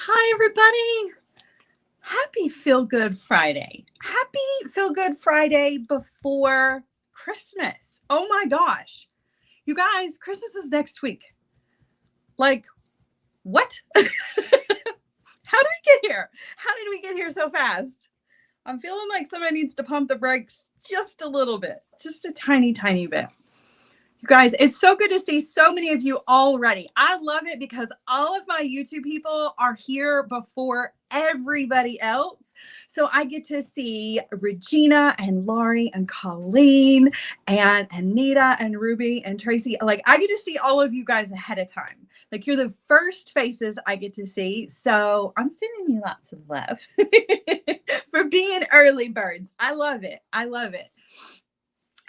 Hi, everybody. Happy Feel Good Friday. Happy Feel Good Friday before Christmas. Oh my gosh. You guys, Christmas is next week. Like, what? How did we get here? How did we get here so fast? I'm feeling like somebody needs to pump the brakes just a little bit, just a tiny, tiny bit. You guys, it's so good to see so many of you already. I love it because all of my YouTube people are here before everybody else. So I get to see Regina and Laurie and Colleen and Anita and Ruby and Tracy. Like, I get to see all of you guys ahead of time. Like, you're the first faces I get to see. So I'm sending you lots of love for being early birds. I love it. I love it.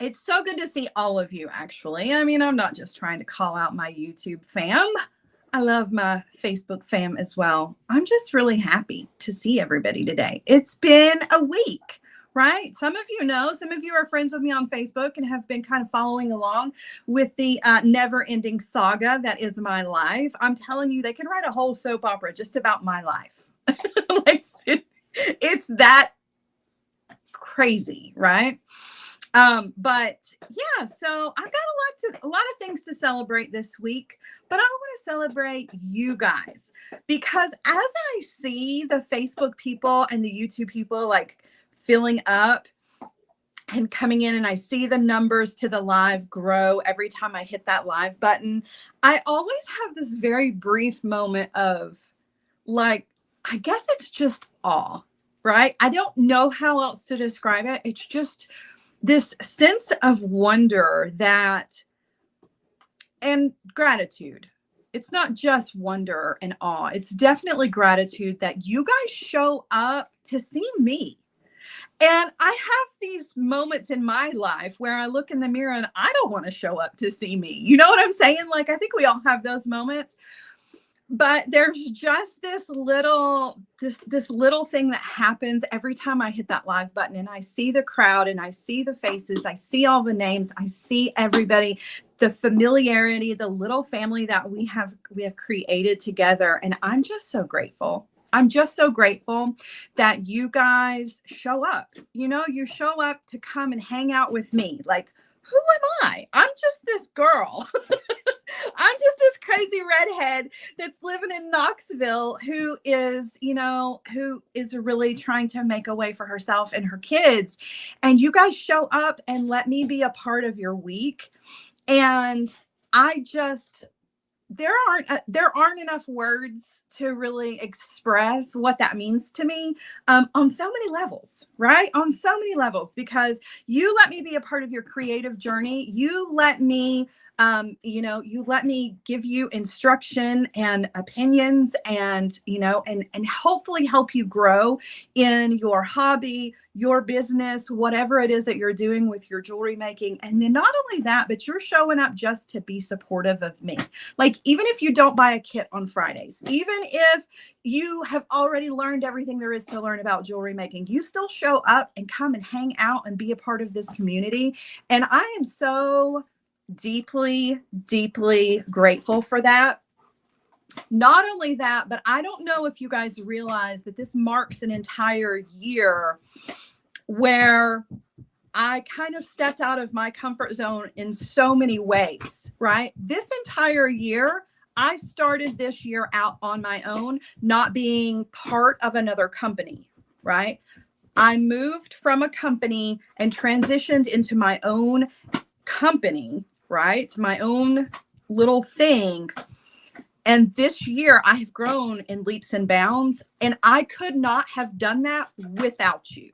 It's so good to see all of you, actually. I mean, I'm not just trying to call out my YouTube fam. I love my Facebook fam as well. I'm just really happy to see everybody today. It's been a week, right? Some of you know, some of you are friends with me on Facebook and have been kind of following along with the never-ending saga that is my life. I'm telling you, they could write a whole soap opera just about my life. Like, it's that crazy, right? But yeah, so I've got a lot of things to celebrate this week, but I want to celebrate you guys because as I see the Facebook people and the YouTube people like filling up and coming in, and I see the numbers to the live grow every time I hit that live button, I always have this very brief moment of like, I guess it's just awe, right? I don't know how else to describe it. It's just this sense of wonder and gratitude. It's not just wonder and awe. It's definitely gratitude that you guys show up to see me. And I have these moments in my life where I look in the mirror and I don't want to show up to see me. You know what I'm saying? Like, I think we all have those moments. But there's just this little thing that happens every time I hit that live button and I see the crowd and I see the faces, I see all the names, I see everybody, the familiarity, the little family that we have created together. And I'm just so grateful. I'm just so grateful that you guys show up. You know, you show up to come and hang out with me. Like, who am I? I'm just this girl. I'm just this crazy redhead that's living in Knoxville who is really trying to make a way for herself and her kids. And you guys show up and let me be a part of your week. And there aren't enough words to really express what that means to me on so many levels, right? On so many levels, because you let me be a part of your creative journey. You let me you let me give you instruction and opinions and hopefully help you grow in your hobby, your business, whatever it is that you're doing with your jewelry making. And then not only that, but you're showing up just to be supportive of me. Like, even if you don't buy a kit on Fridays, even if you have already learned everything there is to learn about jewelry making, you still show up and come and hang out and be a part of this community. And I am so deeply, deeply grateful for that. Not only that, but I don't know if you guys realize that this marks an entire year where I kind of stepped out of my comfort zone in so many ways, right? This entire year, I started this year out on my own, not being part of another company, right? I moved from a company and transitioned into my own company, right? My own little thing. And this year I have grown in leaps and bounds, and I could not have done that without you.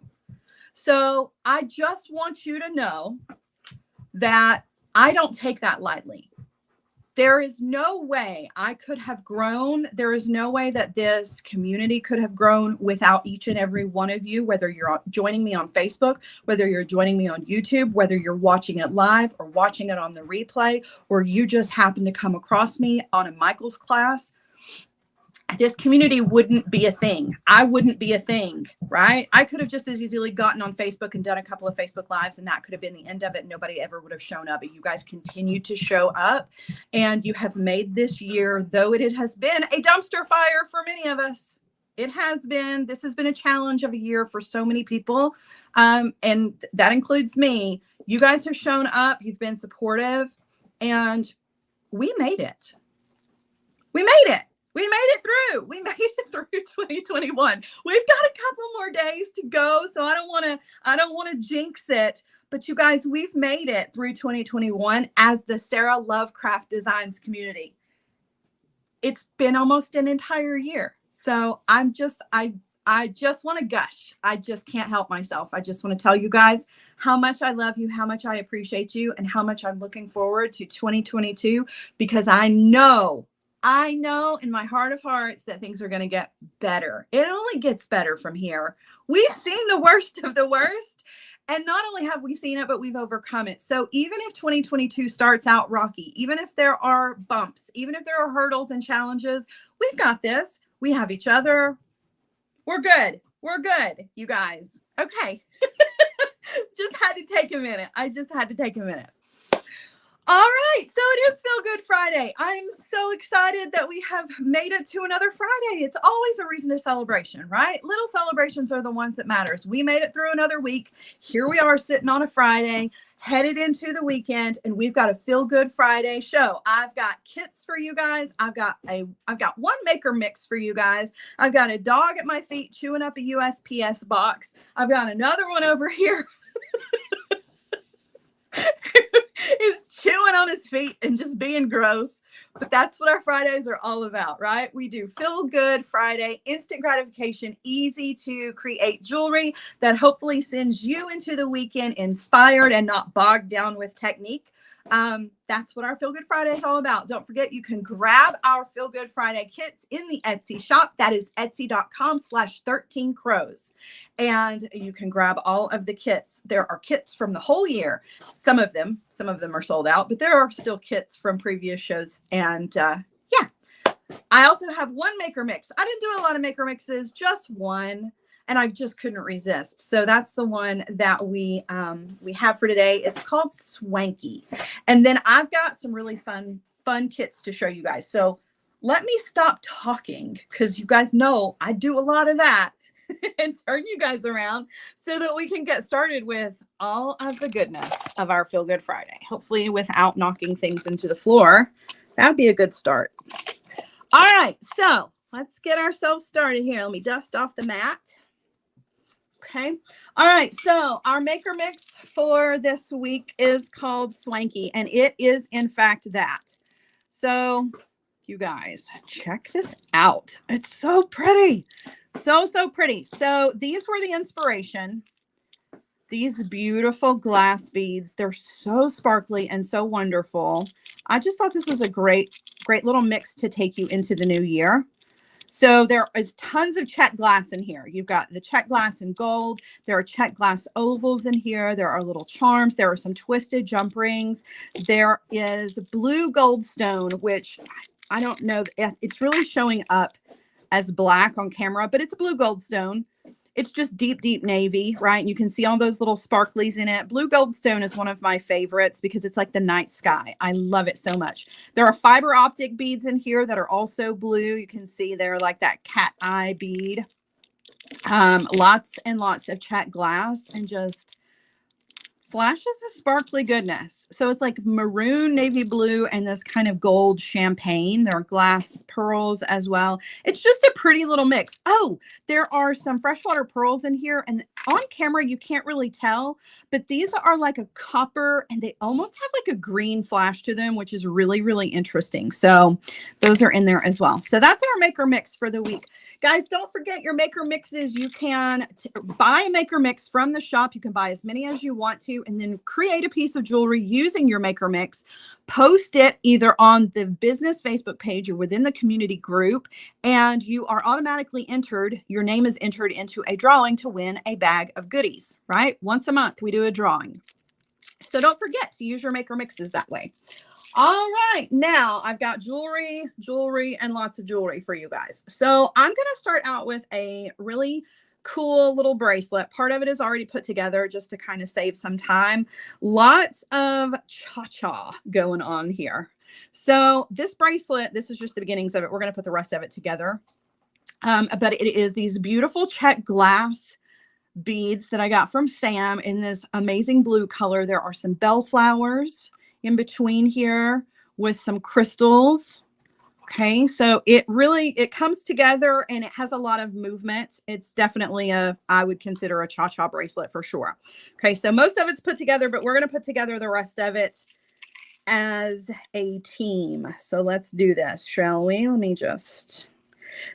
So I just want you to know that I don't take that lightly. There is no way I could have grown. There is no way that this community could have grown without each and every one of you, whether you're joining me on Facebook, whether you're joining me on YouTube, whether you're watching it live or watching it on the replay, or you just happen to come across me on a Michael's class. this community wouldn't be a thing. I wouldn't be a thing, right? I could have just as easily gotten on Facebook and done a couple of Facebook Lives, and that could have been the end of it. Nobody ever would have shown up, but you guys continue to show up, and you have made this year, though it has been a dumpster fire for many of us. It has been. This has been a challenge of a year for so many people, and that includes me. You guys have shown up. You've been supportive, and we made it. We made it. We made it through. We made it through 2021. We've got a couple more days to go, so I don't want to jinx it. But you guys, we've made it through 2021 as the Sara Lovecraft Designs community. It's been almost an entire year. So I just want to gush. I just can't help myself. I just want to tell you guys how much I love you, how much I appreciate you, and how much I'm looking forward to 2022, because I know in my heart of hearts that things are going to get better. It only gets better from here. We've seen the worst of the worst. And not only have we seen it, but we've overcome it. So even if 2022 starts out rocky, even if there are bumps, even if there are hurdles and challenges, we've got this. We have each other. We're good. We're good, you guys. Okay. Just had to take a minute. I just had to take a minute. All right, so it is Feel Good Friday. I'm so excited that we have made it to another Friday. It's always a reason to celebration, right? Little celebrations are the ones that matters. We made it through another week. Here we are sitting on a Friday, headed into the weekend, and we've got a Feel Good Friday show. I've got kits for you guys. I've got one maker mix for you guys. I've got a dog at my feet chewing up a USPS box. I've got another one over here. Is chewing on his feet and just being gross. But that's what our Fridays are all about, right? We do Feel Good Friday, instant gratification, easy to create jewelry that hopefully sends you into the weekend inspired and not bogged down with technique. That's what our Feel Good Friday is all about. Don't forget, you can grab our Feel Good Friday kits in the Etsy shop. That is etsy.com/13crows. And you can grab all of the kits. There are kits from the whole year. Some of them are sold out, but there are still kits from previous shows. And yeah, I also have one maker mix. I didn't do a lot of maker mixes, just one. And I just couldn't resist. So that's the one that we have for today. It's called Swanky. And then I've got some really fun kits to show you guys. So let me stop talking, because you guys know I do a lot of that, and turn you guys around so that we can get started with all of the goodness of our Feel Good Friday. Hopefully without knocking things into the floor. That'd be a good start. All right. So let's get ourselves started here. Let me dust off the mat. Okay. All right. So our maker mix for this week is called Swanky, and it is in fact that. So you guys, check this out. It's so pretty. So pretty. So these were the inspiration. These beautiful glass beads. They're so sparkly and so wonderful. I just thought this was a great little mix to take you into the new year. So there is tons of check glass in here. You've got the check glass in gold. There are check glass ovals in here. There are little charms. There are some twisted jump rings. There is blue goldstone, which I don't know. It's really showing up as black on camera, but it's blue goldstone. It's just deep navy, right? You can see all those little sparklies in it. Blue goldstone is one of my favorites because it's like the night sky. I love it so much. There are fiber optic beads in here that are also blue. You can see they're like that cat eye bead. Lots and lots of check glass and just flashes of sparkly goodness. So it's like maroon, navy blue, and this kind of gold champagne. There are glass pearls as well. It's just a pretty little mix. Oh, there are some freshwater pearls in here, and on camera you can't really tell, but these are like a copper, and they almost have like a green flash to them, which is really interesting. So those are in there as well. So that's our maker mix for the week. Guys, don't forget your maker mixes. You can buy a maker mix from the shop. You can buy as many as you want to, and then create a piece of jewelry using your maker mix. Post it either on the business Facebook page or within the community group, and you are automatically entered. Your name is entered into a drawing to win a bag of goodies, right? Once a month, we do a drawing. So don't forget to use your maker mixes that way. All right, now I've got jewelry, and lots of jewelry for you guys. So I'm going to start out with a really cool little bracelet. Part of it is already put together just to kind of save some time. Lots of cha-cha going on here. So this bracelet, this is just the beginnings of it. We're going to put the rest of it together. But it is these beautiful check glass beads that I got from Sam in this amazing blue color. There are some bellflowers in between here with some crystals. Okay, so it comes together and it has a lot of movement. It's definitely I would consider a cha-cha bracelet for sure. Okay, so most of it's put together, but we're going to put together the rest of it as a team. So let's do this, shall we?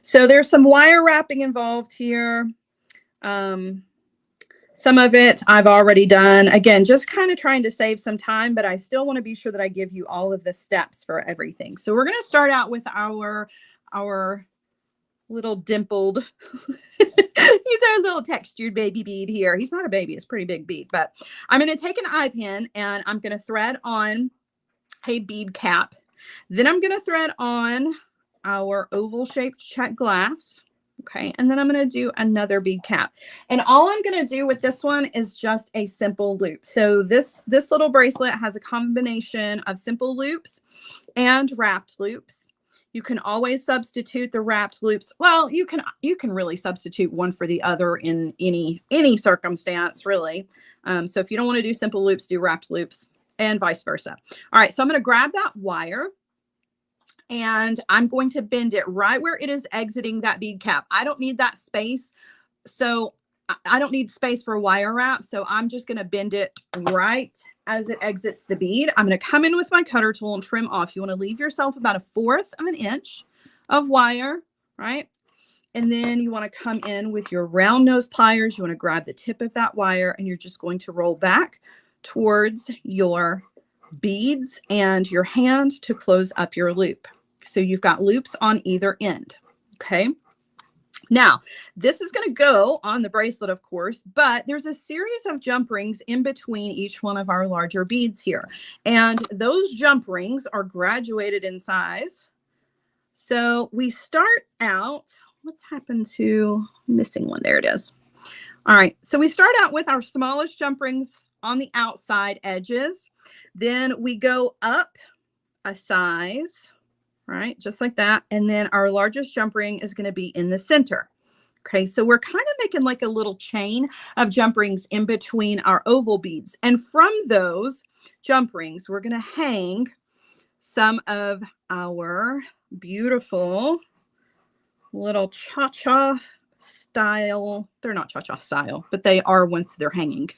So there's some wire wrapping involved here. Some of it I've already done. Again, just kind of trying to save some time, but I still want to be sure that I give you all of the steps for everything. So we're going to start out with our little dimpled, he's our little textured baby bead here. He's not a baby, it's a pretty big bead, but I'm going to take an eye pin and I'm going to thread on a bead cap. Then I'm going to thread on our oval shaped check glass. Okay, and then I'm going to do another bead cap. And all I'm going to do with this one is just a simple loop. So this little bracelet has a combination of simple loops and wrapped loops. You can always substitute the wrapped loops. Well, you can really substitute one for the other in any circumstance, really. So if you don't want to do simple loops, do wrapped loops and vice versa. All right, so I'm going to grab that wire. And I'm going to bend it right where it is exiting that bead cap. I don't need that space. So I don't need space for wire wrap. So I'm just going to bend it right as it exits the bead. I'm going to come in with my cutter tool and trim off. You want to leave yourself about 1/4 of an inch of wire, right? And then you want to come in with your round nose pliers. You want to grab the tip of that wire and you're just going to roll back towards your beads and your hand to close up your loop. So you've got loops on either end. Okay. Now, this is going to go on the bracelet, of course, but there's a series of jump rings in between each one of our larger beads here. And those jump rings are graduated in size. So we start out, what's happened to missing one? There it is. All right. So we start out with our smallest jump rings on the outside edges. Then we go up a size, right? Just like that. And then our largest jump ring is going to be in the center. Okay. So we're kind of making like a little chain of jump rings in between our oval beads. And from those jump rings, we're going to hang some of our beautiful little cha-cha style. They're not cha-cha style, but they are once they're hanging.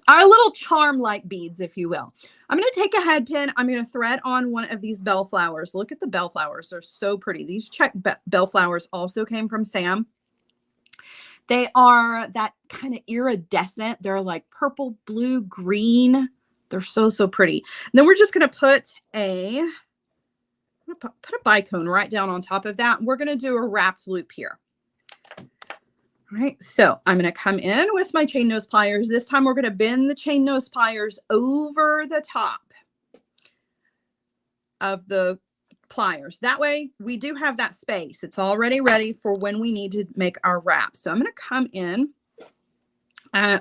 Our little charm-like beads, if you will. I'm going to take a head pin. I'm going to thread on one of these bellflowers. Look at the bellflowers. They're so pretty. These check bellflowers also came from Sam. They are that kind of iridescent. They're like purple, blue, green. They're so, so pretty. And then we're just going to put a bicone right down on top of that. We're going to do a wrapped loop here. All right, so I'm going to come in with my chain nose pliers. This time we're going to bend the chain nose pliers over the top of the pliers. That way we do have that space. It's already ready for when we need to make our wrap. So I'm going to come in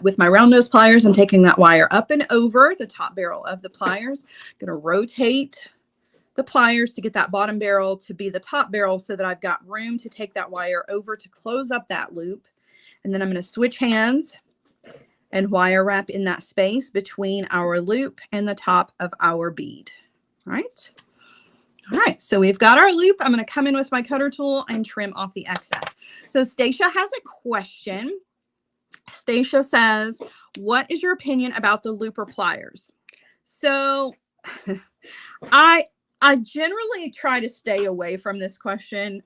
with my round nose pliers. I'm taking that wire up and over the top barrel of the pliers. I'm going to rotate the pliers to get that bottom barrel to be the top barrel so that I've got room to take that wire over to close up that loop. And then I'm going to switch hands and wire wrap in that space between our loop and the top of our bead. All right. All right. So we've got our loop. I'm going to come in with my cutter tool and trim off the excess. So Stacia has a question. Stacia says, what is your opinion about the looper pliers? So I generally try to stay away from this question.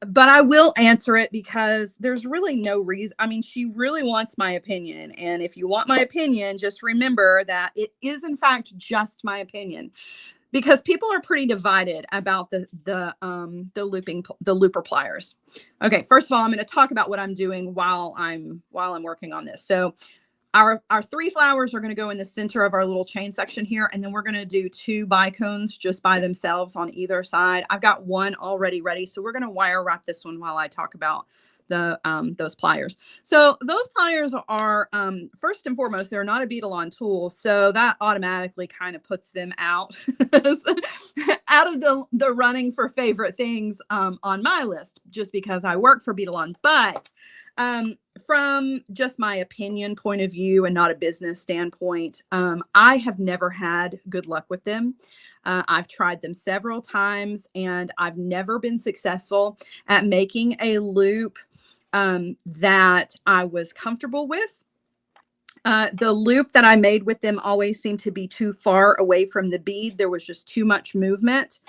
But I will answer it because there's really no reason. I mean, she really wants my opinion. And if you want my opinion, just remember that it is, in fact, just my opinion. Because people are pretty divided about the looper pliers. Okay, first of all, I'm going to talk about what I'm doing while I'm working on this. So our 3 flowers are going to go in the center of our little chain section here. And then we're going to do 2 bicones just by themselves on either side. I've got one already ready. So we're going to wire wrap this one while I talk about the those pliers. So those pliers are first and foremost, they're not a bead-along tool, so that automatically kind of puts them out out of the running for favorite things on my list, just because I work for bead-along. But from just my opinion point of view and not a business standpoint, I have never had good luck with them. I've tried them several times and I've never been successful at making a loop that I was comfortable with. The loop that I made with them always seemed to be too far away from the bead. There was just too much movement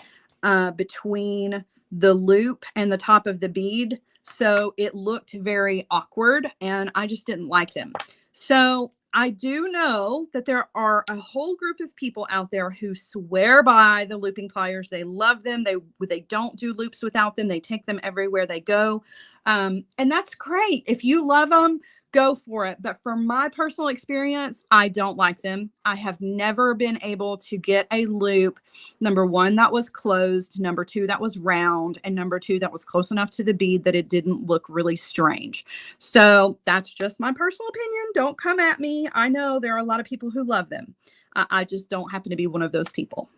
between the loop and the top of the bead. So it looked very awkward and I just didn't like them. So I do know that there are a whole group of people out there who swear by the looping pliers. They love them. They don't do loops without them. They take them everywhere they go. And that's great. If you love them, go for it. But from my personal experience, I don't like them. I have never been able to get a loop, number one, that was closed, number two, that was round, and number two, that was close enough to the bead that it didn't look really strange. So that's just my personal opinion. Don't come at me. I know there are a lot of people who love them. I just don't happen to be one of those people.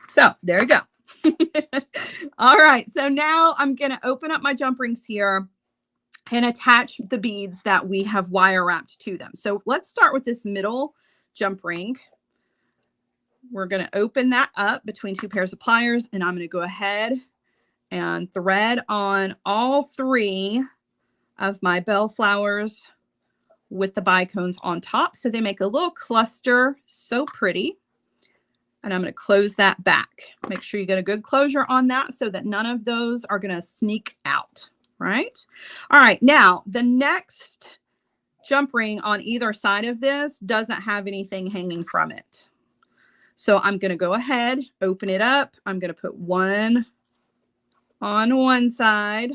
So there you go. All right. So now I'm going to open up my jump rings here and attach the beads that we have wire wrapped to them. So let's start with this middle jump ring. We're going to open that up between 2 pairs of pliers, and I'm going to go ahead and thread on all 3 of my bellflowers with the bicones on top. So they make a little cluster, so pretty. And I'm going to close that back. Make sure you get a good closure on that so that none of those are going to sneak out. Right? All right. Now, the next jump ring on either side of this doesn't have anything hanging from it. So I'm going to go ahead, open it up. I'm going to put one on one side.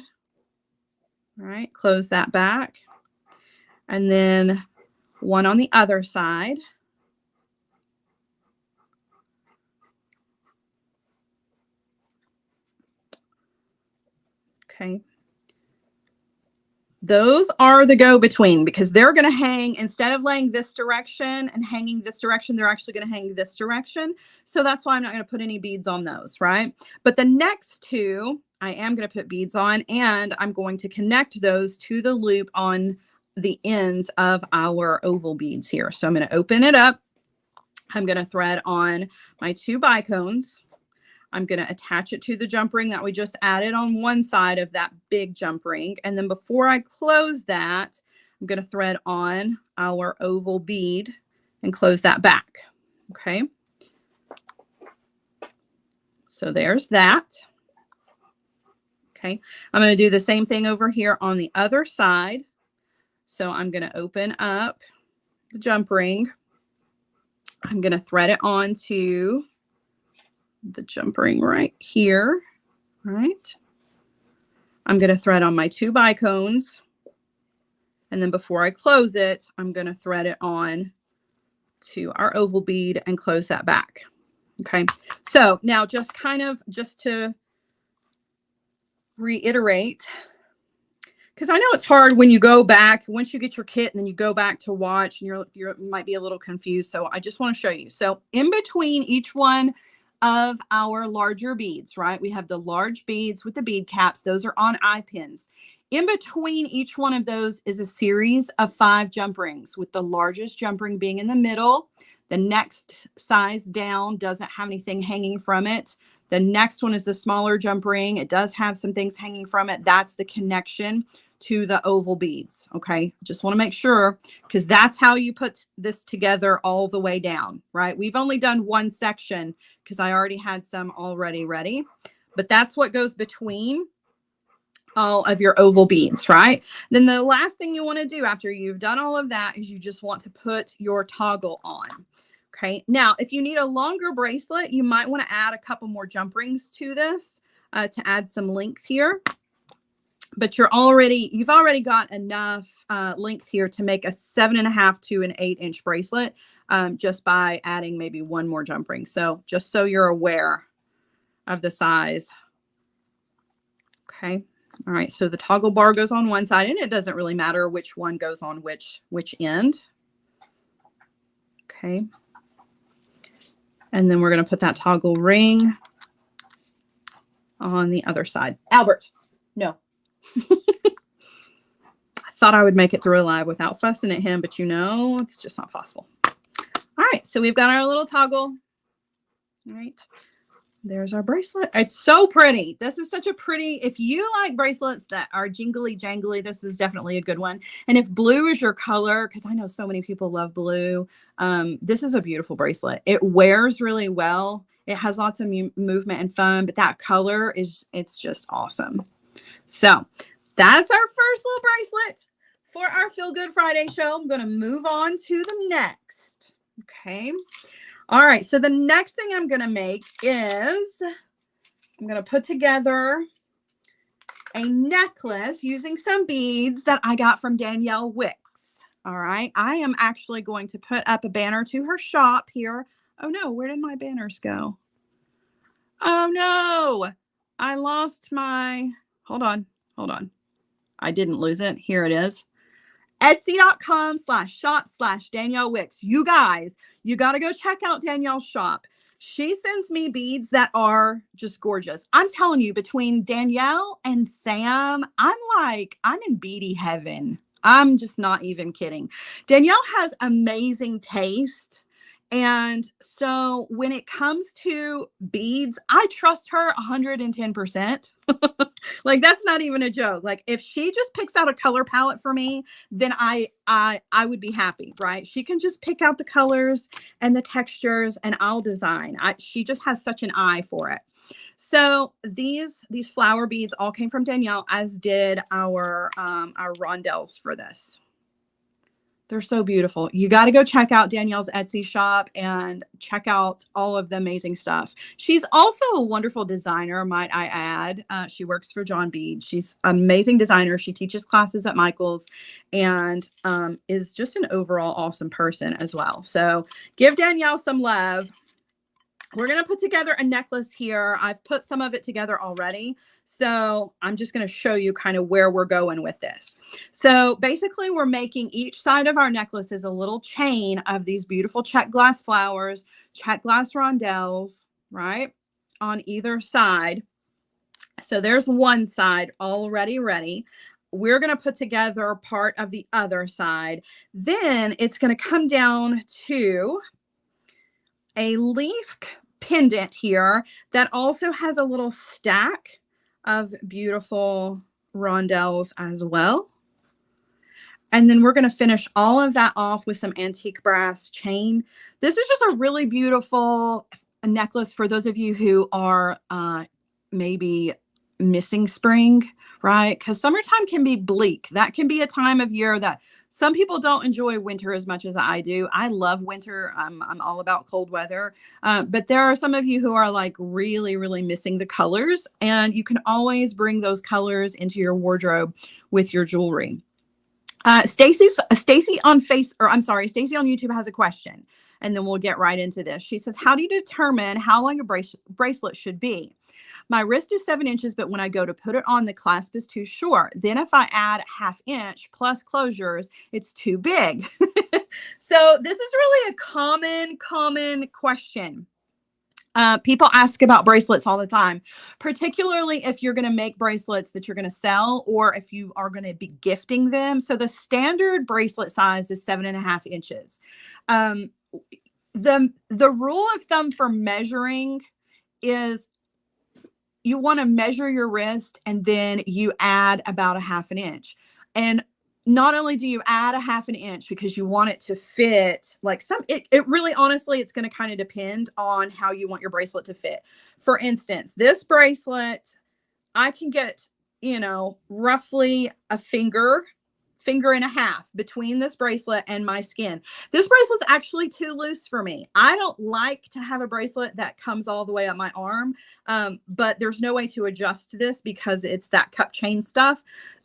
All right. Close that back. And then one on the other side. Okay. Those are the go-between because they're going to hang, instead of laying this direction and hanging this direction, they're actually going to hang this direction. So that's why I'm not going to put any beads on those, right? But the next 2, I am going to put beads on, and I'm going to connect those to the loop on the ends of our oval beads here. So I'm going to open it up. I'm going to thread on my 2 bicones. I'm going to attach it to the jump ring that we just added on one side of that big jump ring. And then before I close that, I'm going to thread on our oval bead and close that back. Okay. So there's that. Okay. I'm going to do the same thing over here on the other side. So I'm going to open up the jump ring. I'm going to thread it onto the jump ring right here. All right. I'm going to thread on my 2 bicones. And then before I close it, I'm going to thread it on to our oval bead and close that back. Okay. So now just to reiterate, because I know it's hard when you go back, once you get your kit and then you go back to watch and you might be a little confused. So I just want to show you. So in between each one of our larger beads, right? We have the large beads with the bead caps. Those are on eye pins. In between each one of those is a series of 5 jump rings, with the largest jump ring being in the middle. The next size down doesn't have anything hanging from it. The next one is the smaller jump ring. It does have some things hanging from it. That's the connection to the oval beads. Okay. Just want to make sure, because that's how you put this together all the way down, right? We've only done one section because I already had some already ready, but that's what goes between all of your oval beads, right? Then the last thing you want to do after you've done all of that is you just want to put your toggle on. Okay. Now, if you need a longer bracelet, you might want to add a couple more jump rings to this to add some length here. but you've already got enough length here to make a 7.5 to an 8-inch bracelet, just by adding maybe one more jump ring. So just so you're aware of the size. Okay. All right. So the toggle bar goes on one side, and it doesn't really matter which one goes on which end. Okay. And then we're going to put that toggle ring on the other side. Albert, no. I thought I would make it through alive without fussing at him, but you know, it's just not possible. All right. So we've got our little toggle. All right. There's our bracelet. It's so pretty. This is such a pretty, if you like bracelets that are jingly jangly, this is definitely a good one. And if blue is your color, because I know so many people love blue, this is a beautiful bracelet. It wears really well. It has lots of movement and fun, but that color it's just awesome. So that's our first little bracelet for our Feel Good Friday show. I'm going to move on to the next. Okay. All right, so the next thing I'm going to make is I'm going to put together a necklace using some beads that I got from Danielle Wicks. All right, I am actually going to put up a banner to her shop here. Oh no, where did my banners go? Oh no, I lost my, hold on. I didn't lose it. Here it is. Etsy.com/shop/Danielle Wicks. You guys, you got to go check out Danielle's shop. She sends me beads that are just gorgeous. I'm telling you, between Danielle and Sam, I'm in beady heaven. I'm just not even kidding. Danielle has amazing taste. And so when it comes to beads, I trust her 110%. Like, that's not even a joke. Like, if she just picks out a color palette for me, then I would be happy, right? She can just pick out the colors and the textures and I'll design. She just has such an eye for it. So these flower beads all came from Danielle, as did our rondelles for this. They're so beautiful. You got to go check out Danielle's Etsy shop and check out all of the amazing stuff. She's also a wonderful designer, might I add. She works for John Bead. She's an amazing designer. She teaches classes at Michael's and is just an overall awesome person as well. So give Danielle some love. We're going to put together a necklace here. I've put some of it together already. So I'm just going to show you kind of where we're going with this. So basically we're making each side of our necklace is a little chain of these beautiful check glass flowers, check glass rondelles, right? On either side. So there's one side already ready. We're going to put together part of the other side. Then it's going to come down to a leaf pendant here that also has a little stack of beautiful rondelles as well. And then we're going to finish all of that off with some antique brass chain. This is just a really beautiful necklace for those of you who are maybe missing spring, right? Because summertime can be bleak. That can be a time of year that some people don't enjoy winter as much as I do. I love winter. I'm all about cold weather. But there are some of you who are like really, really missing the colors. And you can always bring those colors into your wardrobe with your jewelry. Stacy on YouTube has a question. And then we'll get right into this. She says, how do you determine how long a bracelet should be? My wrist is 7 inches, but when I go to put it on, the clasp is too short. Then if I add a ½ inch plus closures, it's too big. So this is really a common question. People ask about bracelets all the time, particularly if you're going to make bracelets that you're going to sell or if you are going to be gifting them. So the standard bracelet size is 7.5 inches. The rule of thumb for measuring is you want to measure your wrist and then you add about a ½ inch. And not only do you add a ½ inch because you want it to fit like it really, honestly, it's going to kind of depend on how you want your bracelet to fit. For instance, this bracelet, I can get, roughly a finger finger and a half between this bracelet and my skin. This bracelet's actually too loose for me. I don't like to have a bracelet that comes all the way up my arm, but there's no way to adjust this because it's that cup chain stuff.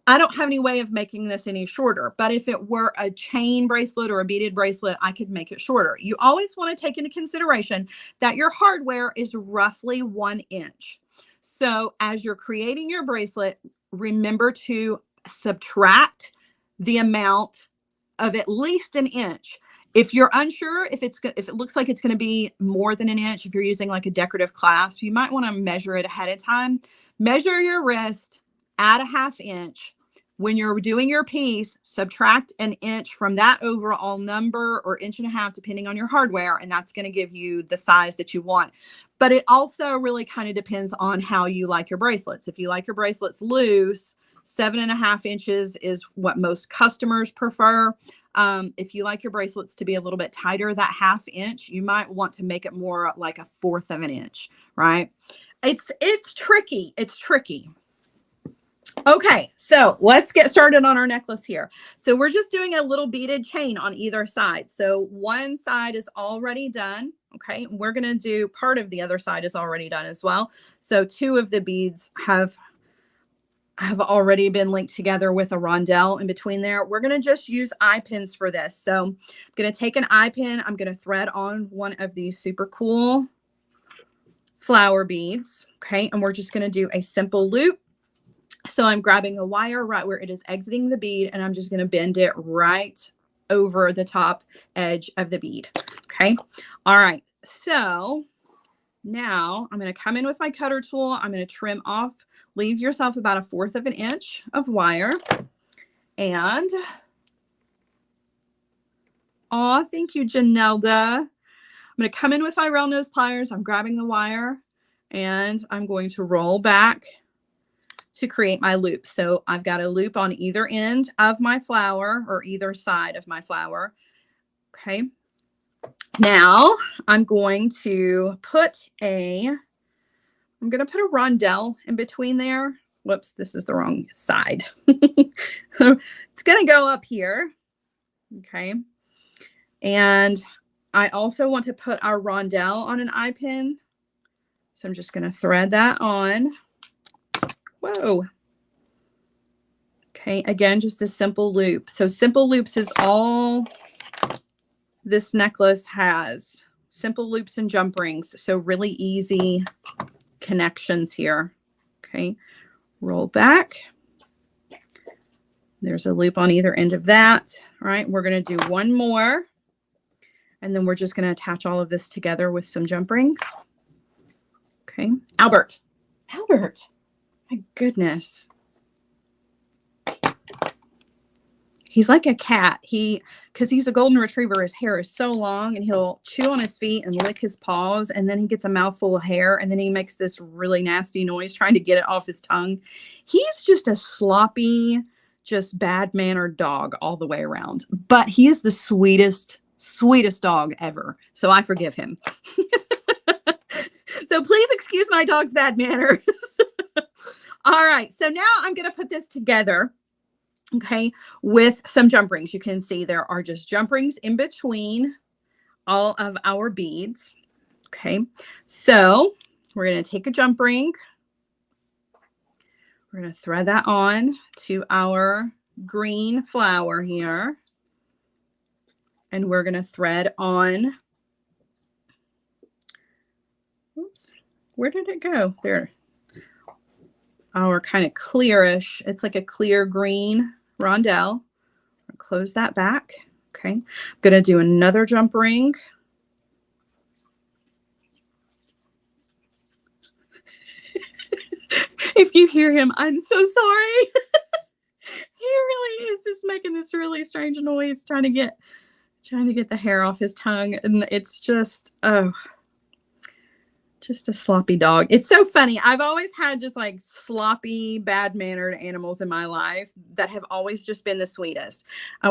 I don't have any way of making this any shorter, but if it were a chain bracelet or a beaded bracelet, I could make it shorter. You always want to take into consideration that your hardware is roughly 1 inch. So as you're creating your bracelet, remember to subtract the amount of at least 1 inch. If you're unsure if it looks like it's going to be more than 1 inch, if you're using like a decorative clasp, you might want to measure it ahead of time. Measure your wrist, add a 1/2 inch. When you're doing your piece, subtract 1 inch from that overall number, or 1.5 inches, depending on your hardware, and that's going to give you the size that you want. But it also really kind of depends on how you like your bracelets. If you like your bracelets loose, 7.5 inches is what most customers prefer. If you like your bracelets to be a little bit tighter, that 1/2 inch, you might want to make it more like 1/4 of an inch, right? It's tricky. It's tricky. Okay, so let's get started on our necklace here. So we're just doing a little beaded chain on either side. So one side is already done. Okay, we're going to do part of the other side is already done as well. So 2 of the beads have already been linked together with a rondelle in between there. We're going to just use eye pins for this. So I'm going to take an eye pin. I'm going to thread on one of these super cool flower beads. Okay, and we're just going to do a simple loop. So I'm grabbing the wire right where it is exiting the bead, and I'm just going to bend it right over the top edge of the bead. Okay. All right. So now I'm going to come in with my cutter tool. I'm going to trim off, leave yourself about 1/4 of an inch of wire. And, oh, thank you, Janelda. I'm going to come in with my round nose pliers. I'm grabbing the wire, and I'm going to roll back to create my loop. So I've got a loop on either end of my flower, or either side of my flower. Okay. Now I'm going to put a rondelle in between there. Whoops, this is the wrong side. It's going to go up here. Okay. And I also want to put our rondelle on an eye pin. So I'm just going to thread that on. Whoa. Okay, again, just a simple loop. So simple loops is all this necklace has. Simple loops and jump rings. So really easy connections here. Okay, roll back. There's a loop on either end of that. All right, we're going to do one more. And then we're just going to attach all of this together with some jump rings. Okay, Albert. My goodness. He's like a cat. Because he's a golden retriever, his hair is so long, and he'll chew on his feet and lick his paws, and then he gets a mouthful of hair, and then he makes this really nasty noise trying to get it off his tongue. He's just a sloppy, just bad-mannered dog all the way around. But he is the sweetest dog ever. So I forgive him. So please excuse my dog's bad manners. All right, so now I'm going to put this together, okay, with some jump rings. You can see there are just jump rings in between all of our beads, okay? So we're going to take a jump ring. We're going to thread that on to our green flower here. And we're going to thread on, oops, where did it go? There. Our kind of clearish, it's like a clear green rondelle. Close that back. Okay. I'm going to do another jump ring. If you hear him, I'm so sorry. He really is just making this really strange noise, trying to get the hair off his tongue. And it's just, oh, just a sloppy dog. It's so funny. I've always had just like sloppy, bad-mannered animals in my life that have always just been the sweetest.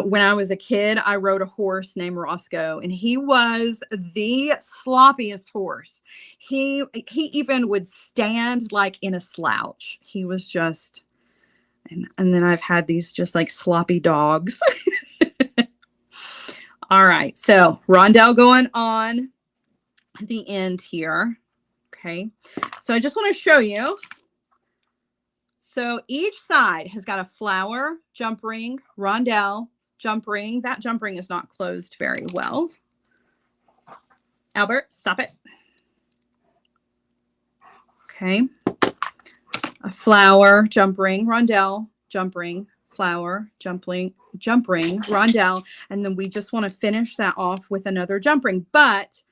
When I was a kid, I rode a horse named Roscoe, and he was the sloppiest horse. He even would stand like in a slouch. He was just, And then I've had these just like sloppy dogs. All right, so rondelle going on the end here. Okay, so I just want to show you. So each side has got a flower, jump ring, rondelle, jump ring. That jump ring is not closed very well. Albert, stop it. Okay. A flower, jump ring, rondelle, jump ring, flower, jump ring, rondelle. And then we just want to finish that off with another jump ring. But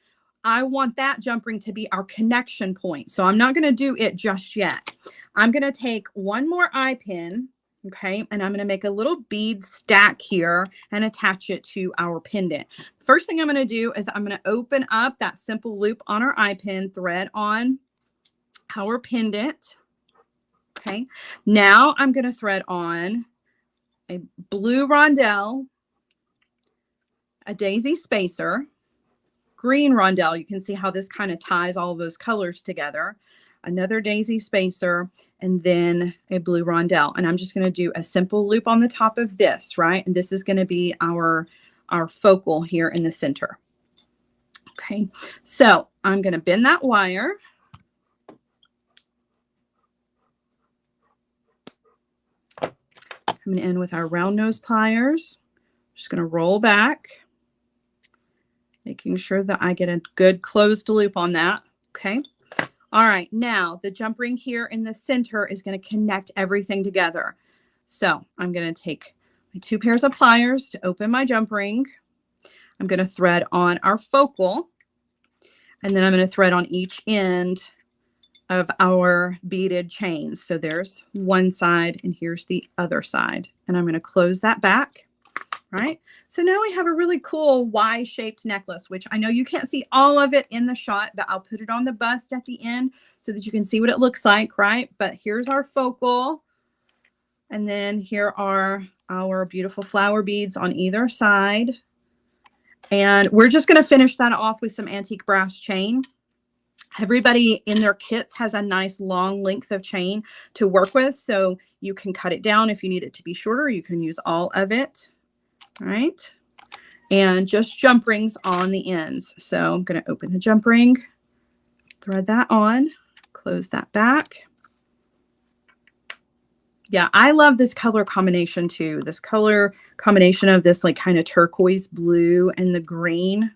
I want that jump ring to be our connection point. So I'm not going to do it just yet. I'm going to take one more eye pin, okay, and I'm going to make a little bead stack here and attach it to our pendant. First thing I'm going to do is I'm going to open up that simple loop on our eye pin, thread on our pendant. Okay, now I'm going to thread on a blue rondelle, a daisy spacer, green rondelle. You can see how this kind of ties all of those colors together. Another daisy spacer, and then a blue rondelle. And I'm just going to do a simple loop on the top of this, right? And this is going to be our focal here in the center. Okay, so I'm going to bend that wire. Coming in with our round nose pliers. Just going to roll back, making sure that I get a good closed loop on that. Okay. All right. Now the jump ring here in the center is going to connect everything together. So I'm going to take my 2 pairs of pliers to open my jump ring. I'm going to thread on our focal, and then I'm going to thread on each end of our beaded chains. So there's one side and here's the other side. And I'm going to close that back. Right. So now we have a really cool Y-shaped necklace, which I know you can't see all of it in the shot, but I'll put it on the bust at the end so that you can see what it looks like. Right. But here's our focal. And then here are our beautiful flower beads on either side. And we're just going to finish that off with some antique brass chain. Everybody in their kits has a nice long length of chain to work with. So you can cut it down if you need it to be shorter. You can use all of it. All right. And just jump rings on the ends. So I'm going to open the jump ring, thread that on, close that back. Yeah, I love this color combination too. This color combination of this like kind of turquoise blue and the green.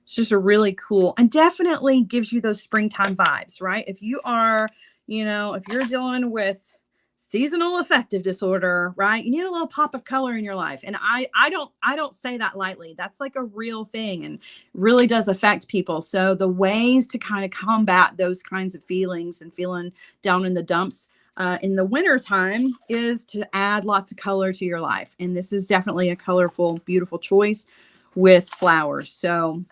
It's just a really cool, and definitely gives you those springtime vibes, right? If you are, you know, if you're dealing with seasonal affective disorder, right? You need a little pop of color in your life. And I don't say that lightly. That's like a real thing and really does affect people. So the ways to kind of combat those kinds of feelings and feeling down in the dumps in the winter time is to add lots of color to your life. And this is definitely a colorful, beautiful choice with flowers. So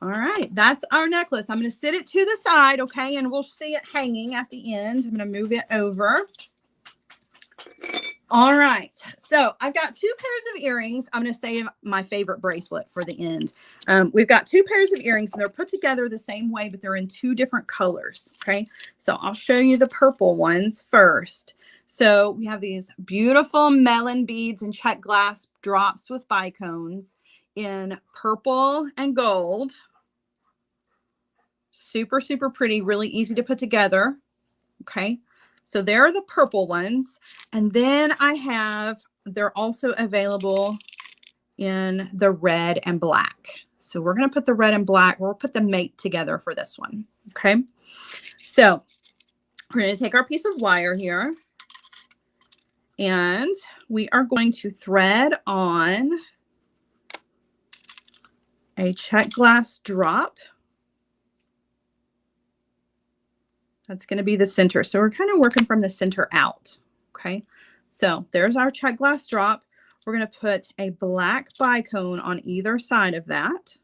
all right, that's our necklace. I'm going to sit it to the side, okay, and we'll see it hanging at the end. I'm going to move it over. All right, so I've got 2 pairs of earrings. I'm going to save my favorite bracelet for the end. We've got 2 pairs of earrings, and they're put together the same way, but they're in 2 different colors, okay? So I'll show you the purple ones first. So we have these beautiful melon beads and check glass drops with bicones in purple and gold. Super, super pretty, really easy to put together. Okay, so there are the purple ones. And then they're also available in the red and black. So we're going to put the red and black, we'll put the mate together for this one. Okay, so we're going to take our piece of wire here and we are going to thread on a check glass drop. That's going to be the center. So we're kind of working from the center out. Okay. So there's our check glass drop. We're going to put a black bicone on either side of that.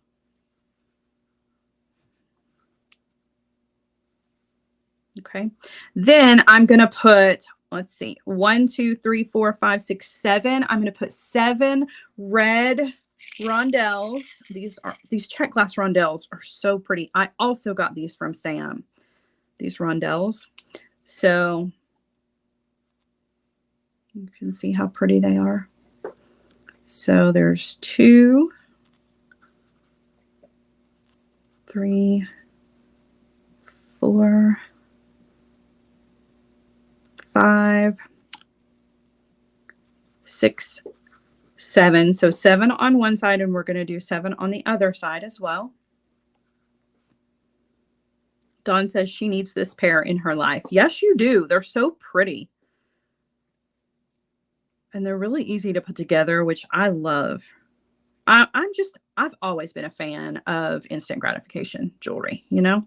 Okay. Then I'm going to put, let's see, 1, 2, 3, 4, 5, 6, 7. I'm going to put 7 red rondelles. These check glass rondelles are so pretty. I also got these from Sam, these rondelles. So You can see how pretty they are. So there's 2, 3, 4, 5, 6, 7. So 7 on one side, and we're going to do 7 on the other side as well. Dawn says she needs this pair in her life. Yes, you do. They're so pretty. And they're really easy to put together, which I love. I've always been a fan of instant gratification jewelry, you know?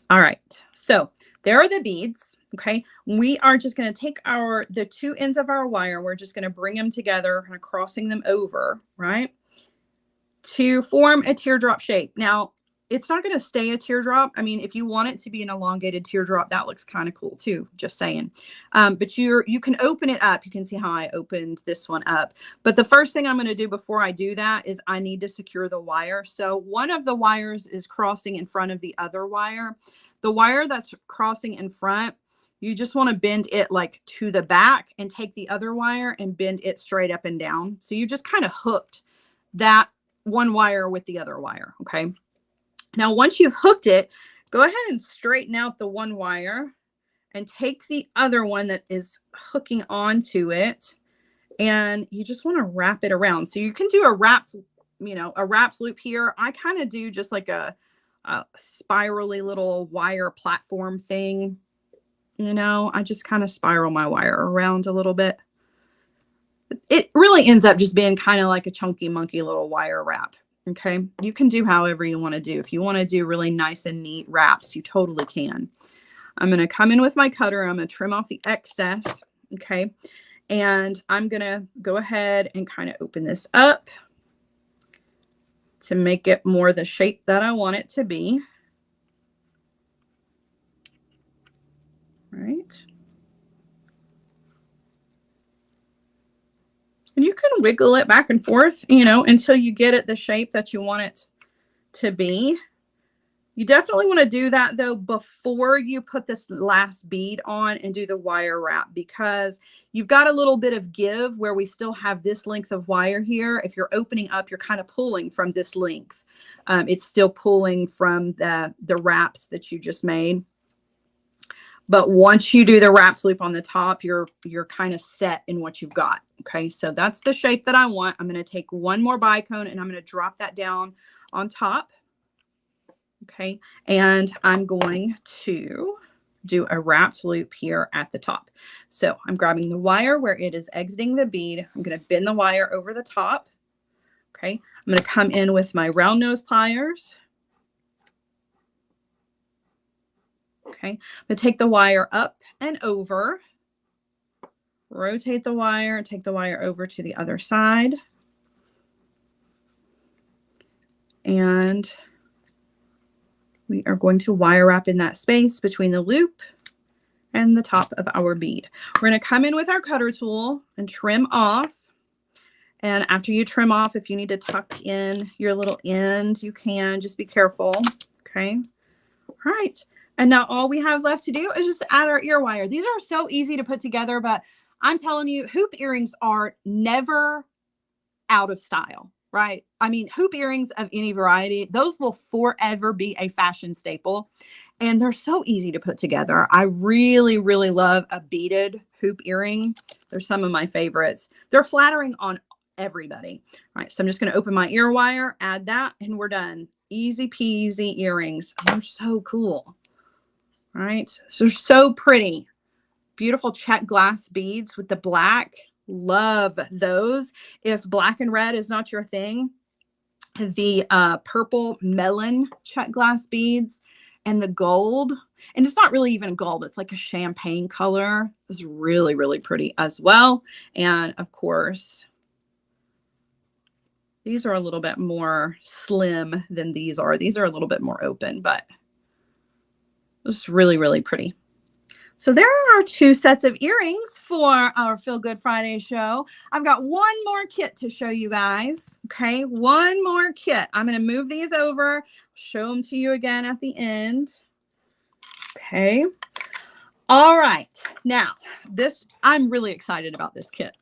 All right. So there are the beads. Okay. We are just going to take the 2 ends of our wire. We're just going to bring them together, kind of crossing them over, right? To form a teardrop shape. Now, it's not going to stay a teardrop. I mean, if you want it to be an elongated teardrop, that looks kind of cool too, just saying. But you can open it up. You can see how I opened this one up. But the first thing I'm going to do before I do that is I need to secure the wire. So one of the wires is crossing in front of the other wire. The wire that's crossing in front, you just want to bend it like to the back and take the other wire and bend it straight up and down. So you just kind of hooked that one wire with the other wire. Okay. Now, once you've hooked it, go ahead and straighten out the one wire and take the other one that is hooking onto it. And you just want to wrap it around. So you can do a wrapped loop here. I kind of do just like a spirally little wire platform thing. You know, I just kind of spiral my wire around a little bit. It really ends up just being kind of like a chunky monkey little wire wrap. Okay, you can do however you want to do. If you want to do really nice and neat wraps, you totally can. I'm going to come in with my cutter. I'm going to trim off the excess. Okay, and I'm going to go ahead and kind of open this up to make it more the shape that I want it to be. All right. And you can wiggle it back and forth, you know, until you get it the shape that you want it to be. You definitely want to do that, though, before you put this last bead on and do the wire wrap, because you've got a little bit of give where we still have this length of wire here. If you're opening up, you're kind of pulling from this length. It's still pulling from the wraps that you just made. But once you do the wraps loop on the top, you're kind of set in what you've got. Okay, so that's the shape that I want. I'm going to take one more bicone and I'm going to drop that down on top. Okay, and I'm going to do a wrapped loop here at the top. So I'm grabbing the wire where it is exiting the bead. I'm going to bend the wire over the top. Okay, I'm going to come in with my round nose pliers. Okay, I'm going to take the wire up and over, rotate the wire, take the wire over to the other side, and we are going to wire wrap in that space between the loop and the top of our bead. We're going to come in with our cutter tool and trim off. And after you trim off, if you need to tuck in your little end, you can. Just be careful. Okay. All right. And now all we have left to do is just add our ear wire. These are so easy to put together, but I'm telling you, hoop earrings are never out of style, right? I mean, hoop earrings of any variety, those will forever be a fashion staple. And they're so easy to put together. I really, really love a beaded hoop earring. They're some of my favorites. They're flattering on everybody. All right, so I'm just going to open my ear wire, add that, and we're done. Easy peasy earrings. They're so cool. All right, so pretty. Beautiful check glass beads with the black. Love those. If black and red is not your thing, the purple melon check glass beads and the gold, and it's not really even gold, it's like a champagne color, is really, really pretty as well. And of course, these are a little bit more slim than these are. These are a little bit more open, but it's really, really pretty. So there are 2 sets of earrings for our Feel Good Friday show. I've got one more kit to show you guys. Okay, one more kit. I'm going to move these over, show them to you again at the end. Okay. All right. Now, I'm really excited about this kit.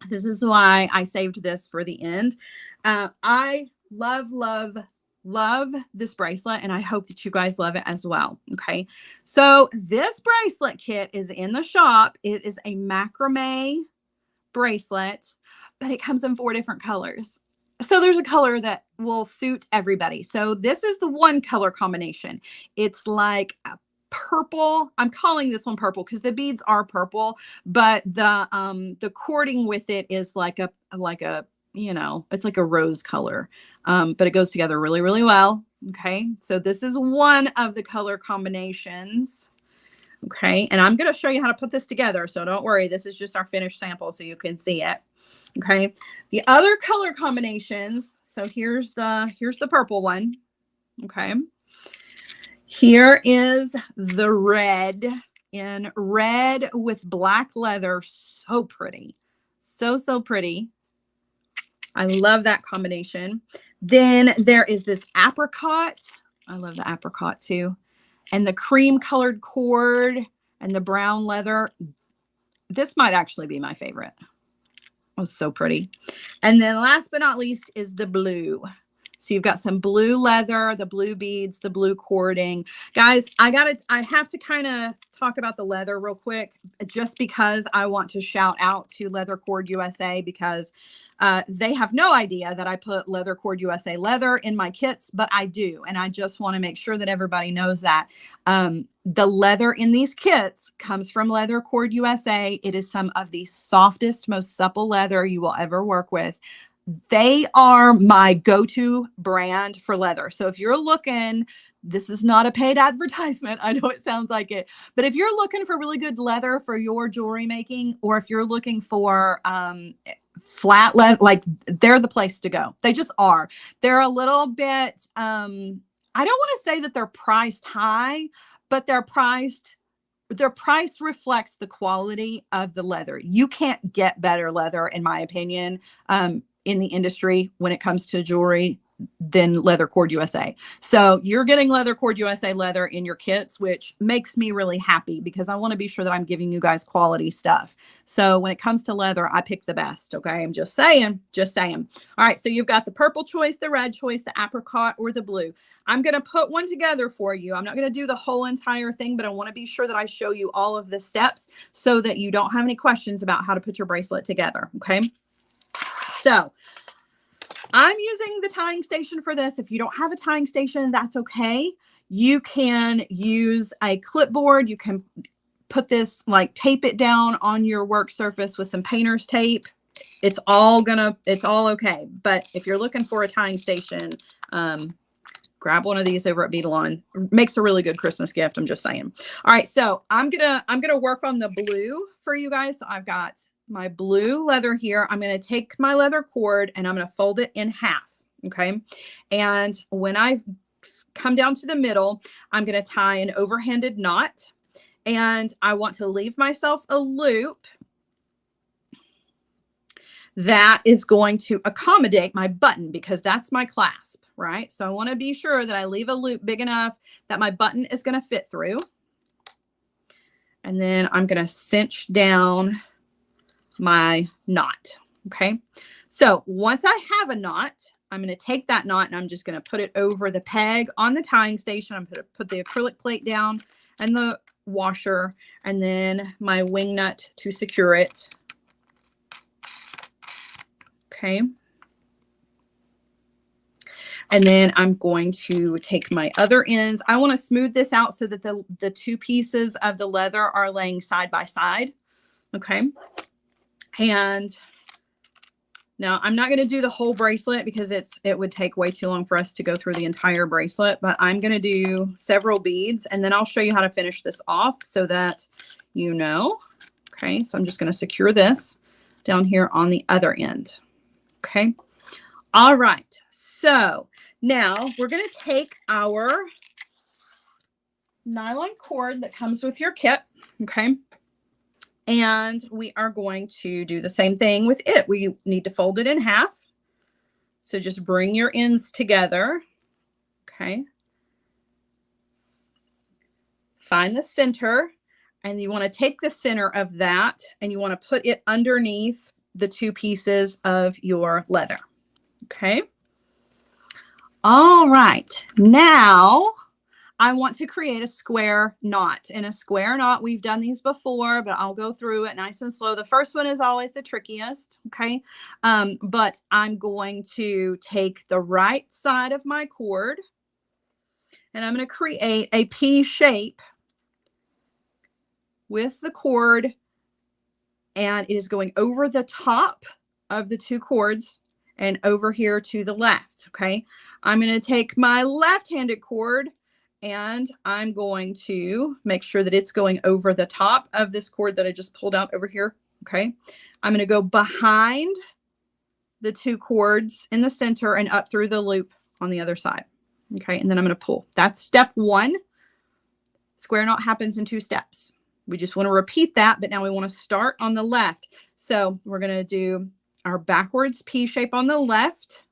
This is why I saved this for the end. I love, love, love this bracelet, and I hope that you guys love it as well. Okay. So this bracelet kit is in the shop. It is a macrame bracelet, but it comes in 4 different colors. So there's a color that will suit everybody. So this is the one color combination. It's like a purple. I'm calling this one purple because the beads are purple, but the cording with it is like a you know, it's like a rose color. But it goes together really, really well. Okay. So this is one of the color combinations. Okay. And I'm going to show you how to put this together. So don't worry. This is just our finished sample so you can see it. Okay. The other color combinations. So here's the purple one. Okay. Here is the red, in red with black leather. So pretty. So, so pretty. I love that combination. Then there is this apricot. I love the apricot too. And the cream colored cord and the brown leather. This might actually be my favorite. Oh, so pretty. And then last but not least is the blue. So you've got some blue leather, the blue beads, the blue cording. Guys, I have to kind of talk about the leather real quick, just because I want to shout out to Leather Cord USA, because they have no idea that I put Leather Cord USA leather in my kits, but I do. And I just want to make sure that everybody knows that. The leather in these kits comes from Leather Cord USA. It is some of the softest, most supple leather you will ever work with. They are my go-to brand for leather. So if you're looking, this is not a paid advertisement. I know it sounds like it, but if you're looking for really good leather for your jewelry making, or if you're looking for flat leather, like, they're the place to go. They just are. They're a little bit, I don't want to say that they're priced high, but their price reflects the quality of the leather. You can't get better leather, in my opinion, in the industry when it comes to jewelry than Leather Cord USA. So you're getting Leather Cord USA leather in your kits, which makes me really happy, because I want to be sure that I'm giving you guys quality stuff. So when it comes to leather, I pick the best. Okay. I'm just saying. All right. So you've got the purple choice, the red choice, the apricot, or the blue. I'm going to put one together for you. I'm not going to do the whole entire thing, but I want to be sure that I show you all of the steps so that you don't have any questions about how to put your bracelet together. Okay. So I'm using the tying station for this. If you don't have a tying station, that's okay. You can use a clipboard. You can put this, like, tape it down on your work surface with some painter's tape. It's all okay. But if you're looking for a tying station, grab one of these over at Beaded. Makes a really good Christmas gift. I'm just saying. All right. So I'm gonna work on the blue for you guys. So I've got my blue leather here. I'm going to take my leather cord and I'm going to fold it in half. Okay. And when I come down to the middle, I'm going to tie an overhanded knot, and I want to leave myself a loop that is going to accommodate my button, because that's my clasp, right? So I want to be sure that I leave a loop big enough that my button is going to fit through. And then I'm going to cinch down my knot. Okay. So once I have a knot, I'm going to take that knot and I'm just going to put it over the peg on the tying station. I'm going to put the acrylic plate down and the washer, and then my wing nut to secure it. Okay. And then I'm going to take my other ends. I want to smooth this out so that the 2 pieces of the leather are laying side by side. Okay. And now I'm not going to do the whole bracelet because it would take way too long for us to go through the entire bracelet, but I'm going to do several beads, and then I'll show you how to finish this off so that you know. Okay. So I'm just going to secure this down here on the other end. Okay. All right. So now we're going to take our nylon cord that comes with your kit. Okay. And we are going to do the same thing with it. We need to fold it in half. So just bring your ends together. Okay. Find the center And you want to take the center of that and you want to put it underneath the 2 pieces of your leather. Okay. All right. Now I want to create a square knot. In a square knot, we've done these before, but I'll go through it nice and slow. The first one is always the trickiest, okay? But I'm going to take the right side of my cord and I'm going to create a P shape with the cord, and it is going over the top of the 2 cords and over here to the left, okay? I'm going to take my left-handed cord and I'm going to make sure that it's going over the top of this cord that I just pulled out over here. Okay. I'm going to go behind the 2 cords in the center and up through the loop on the other side. Okay. And then I'm going to pull. That's step 1. Square knot happens in 2 steps. We just want to repeat that, but now we want to start on the left. So we're going to do our backwards P shape on the left.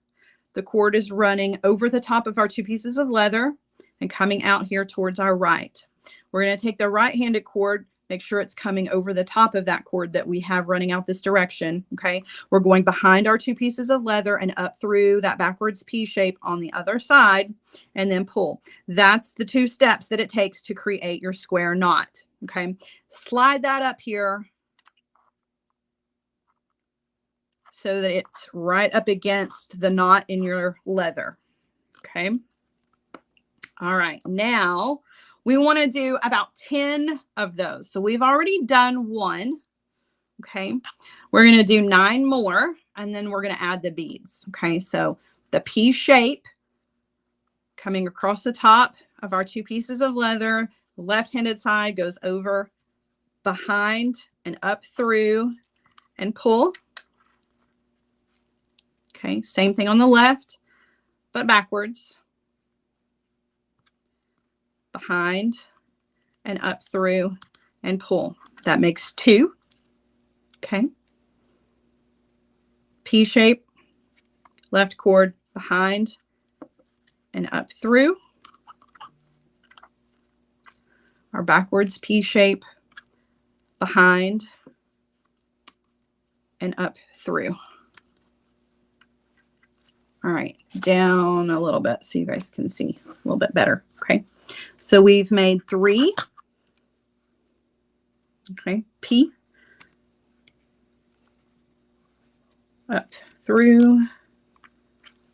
The cord is running over the top of our 2 pieces of leather and coming out here towards our right. We're going to take the right-handed cord, make sure it's coming over the top of that cord that we have running out this direction. Okay. We're going behind our 2 pieces of leather and up through that backwards P shape on the other side and then pull. That's the 2 steps that it takes to create your square knot. Okay. Slide that up here so that it's right up against the knot in your leather. Okay. All right, now we want to do about 10 of those. So we've already done 1. Okay, we're going to do 9 more and then we're going to add the beads. Okay, so the P shape coming across the top of our 2 pieces of leather, the left-handed side goes over, behind, and up through and pull. Okay, same thing on the left, but backwards. Behind and up through and pull. That makes 2. Okay. P shape, left cord, behind and up through. Our backwards P shape, behind and up through. All right, down a little bit so you guys can see a little bit better. Okay. So we've made 3. Okay, P, up through,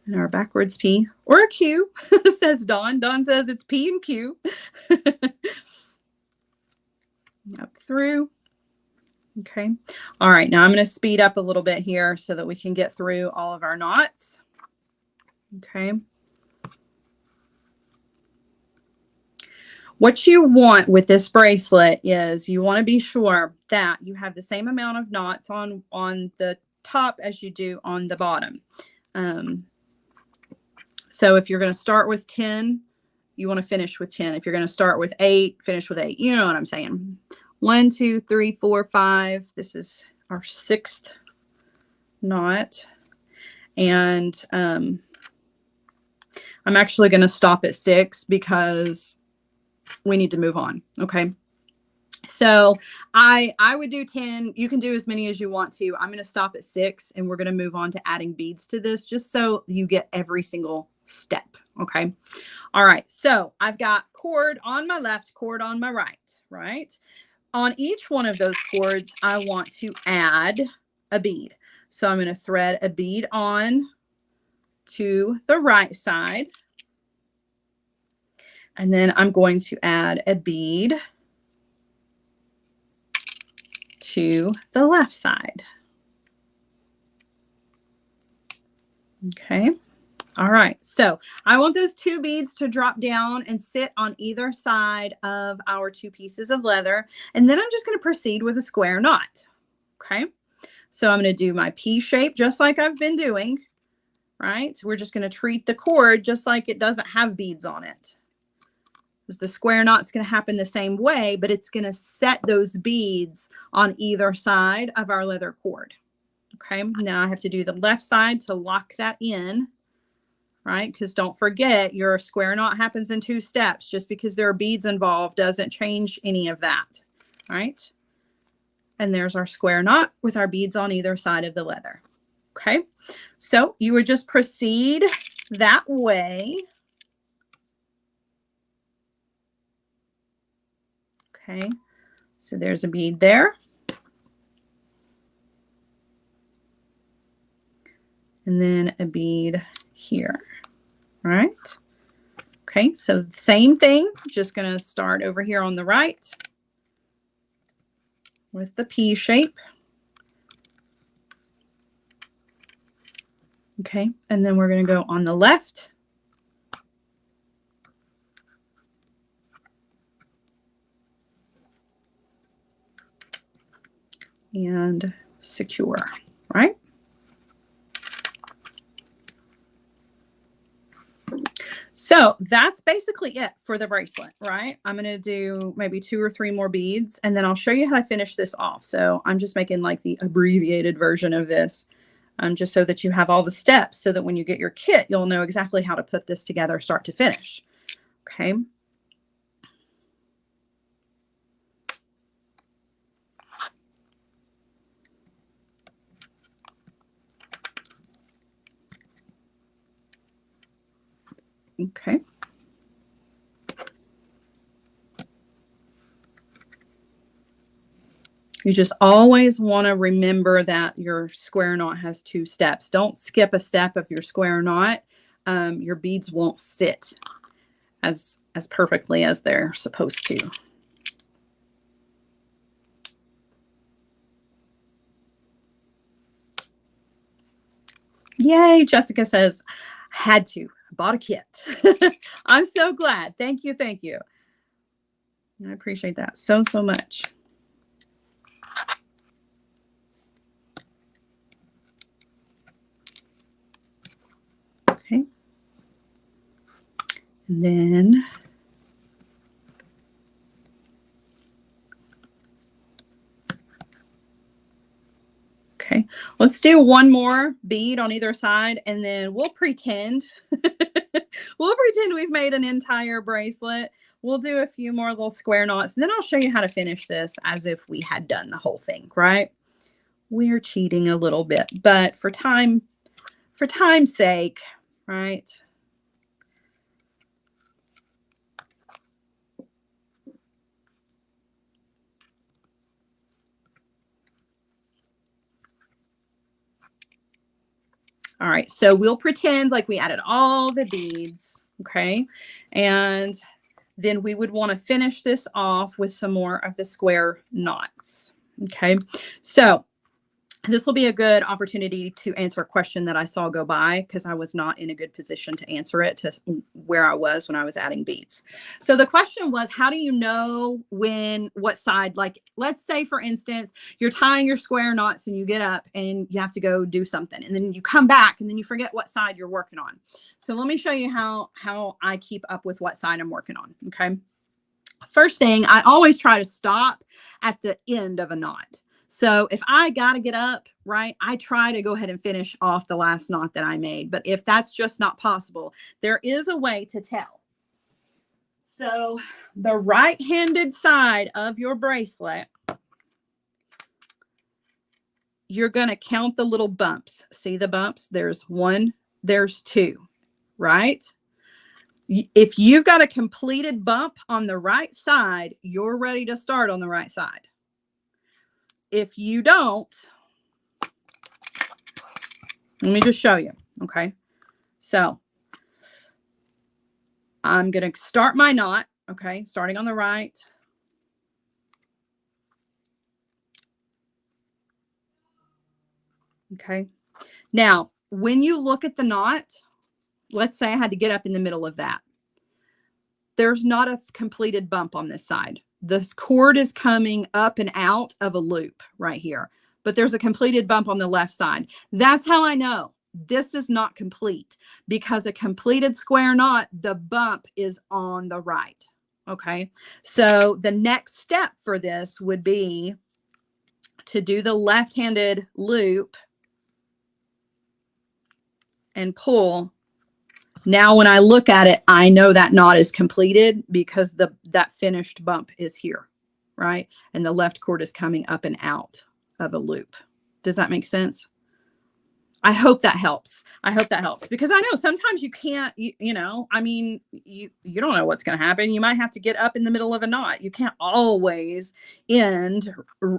and our backwards P, or a Q, says Dawn. Dawn says it's P and Q. Up through. Okay. All right, now I'm going to speed up a little bit here so that we can get through all of our knots. Okay. What you want with this bracelet is you want to be sure that you have the same amount of knots on the top as you do on the bottom. So if you're going to start with 10, you want to finish with 10. If you're going to start with 8, finish with 8. You know what I'm saying? 1, 2, 3, 4, 5. This is our 6th knot. And I'm actually going to stop at 6 because we need to move on. Okay. So I would do 10. You can do as many as you want to. I'm going to stop at 6 and we're going to move on to adding beads to this just so you get every single step. Okay. All right. So I've got cord on my left, cord on my right, right? On each one of those cords, I want to add a bead. So I'm going to thread a bead on to the right side. And then I'm going to add a bead to the left side. Okay. All right. So I want those 2 beads to drop down and sit on either side of our 2 pieces of leather. And then I'm just going to proceed with a square knot. Okay. So I'm going to do my P shape just like I've been doing. Right. So we're just going to treat the cord just like it doesn't have beads on it. The square knot's going to happen the same way, but it's going to set those beads on either side of our leather cord. Okay. Now I have to do the left side to lock that in, right? Because don't forget, your square knot happens in 2 steps. Just because there are beads involved doesn't change any of that. All right. And there's our square knot with our beads on either side of the leather. Okay. So you would just proceed that way. Okay. So there's a bead there. And then a bead here. All right. Okay, so same thing, just going to start over here on the right with the P shape. Okay, and then we're going to go on the left. And secure, right? So that's basically it for the bracelet, right? I'm going to do maybe 2 or 3 more beads, and then I'll show you how to finish this off. So I'm just making like the abbreviated version of this, just so that you have all the steps so that when you get your kit, you'll know exactly how to put this together start to finish. Okay. Okay. You just always want to remember that your square knot has 2 steps. Don't skip a step of your square knot. Your beads won't sit as perfectly as they're supposed to. Yay, Jessica says, had to. Bought a kit. I'm so glad. Thank you. Thank you. I appreciate that so much. Okay. And then okay, let's do one more bead on either side, and then we'll pretend we've made an entire bracelet. We'll do a few more little square knots, and then I'll show you how to finish this as if we had done the whole thing, right? We're cheating a little bit, but for time's sake, right? All right, so we'll pretend like we added all the beads, okay? And then we would want to finish this off with some more of the square knots, okay? So this will be a good opportunity to answer a question that I saw go by because I was not in a good position to answer it to where I was when I was adding beads. So the question was, how do you know what side, like, let's say for instance, you're tying your square knots and you get up and you have to go do something, and then you come back and then you forget what side you're working on. So let me show you how I keep up with what side I'm working on, okay? First thing, I always try to stop at the end of a knot. So if I got to get up, right, I try to go ahead and finish off the last knot that I made. But if that's just not possible, there is a way to tell. So the right-handed side of your bracelet, you're going to count the little bumps. See the bumps? There's 1, there's 2, right? If you've got a completed bump on the right side, you're ready to start on the right side. If you don't, let me just show you, okay? So I'm going to start my knot, okay, starting on the right. Okay. Now, when you look at the knot, let's say I had to get up in the middle of that. There's not a completed bump on this side. The cord is coming up and out of a loop right here, but there's a completed bump on the left side. That's how I know this is not complete, because a completed square knot, the bump is on the right. Okay. So the next step for this would be to do the left-handed loop and pull. Now, when I look at it, I know that knot is completed because that finished bump is here, right? And the left cord is coming up and out of a loop. Does that make sense? I hope that helps. I hope that helps, because I know sometimes you can't, you know, I mean, you don't know what's going to happen. You might have to get up in the middle of a knot. You can't always end,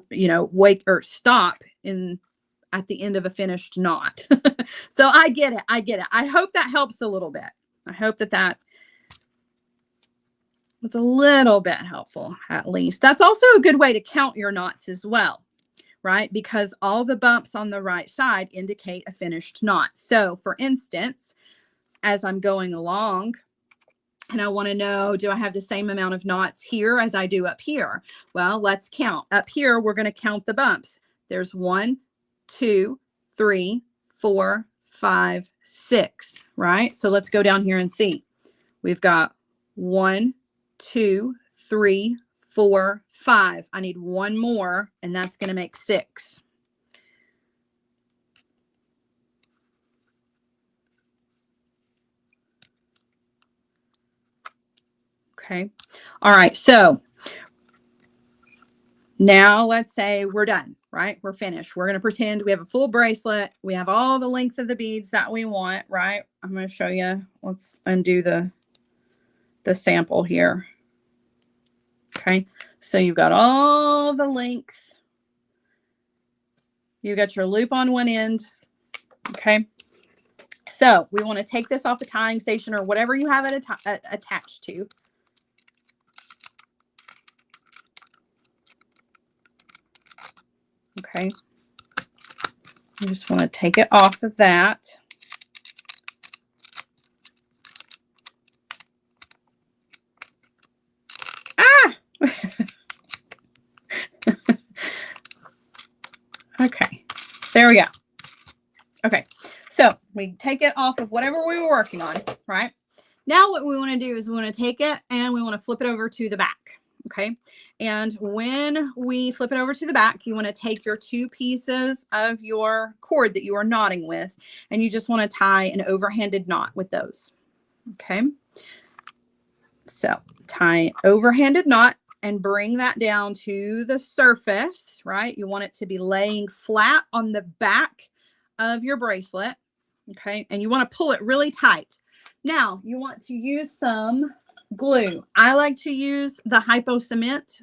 you know, wake or stop at the end of a finished knot. So I get it. I get it. I hope that helps a little bit. I hope that was a little bit helpful, at least. That's also a good way to count your knots as well, right? Because all the bumps on the right side indicate a finished knot. So for instance, as I'm going along and I want to know, do I have the same amount of knots here as I do up here? Well, let's count. Up here, we're going to count the bumps. There's 1, 2, 3, 4, 5, 6, right? So let's go down here and see. We've got 1, 2, 3, 4, 5. I need one more, and that's going to make 6. Okay. All right. So now let's say we're done, right? We're finished. We're going to pretend we have a full bracelet. We have all the length of the beads that we want, right? I'm going to show you. Let's undo the sample here. Okay. So you've got all the length. You got your loop on one end. Okay. So we want to take this off the tying station or whatever you have it attached to. Okay. You just want to take it off of that. Ah! Okay. There we go. Okay. So we take it off of whatever we were working on, right? Now what we want to do is we want to take it and we want to flip it over to the back. Okay. And when we flip it over to the back, you want to take your 2 pieces of your cord that you are knotting with, and you just want to tie an overhanded knot with those. Okay. So tie overhanded knot and bring that down to the surface, right? You want it to be laying flat on the back of your bracelet. Okay. And you want to pull it really tight. Now you want to use some glue. I like to use the hypo cement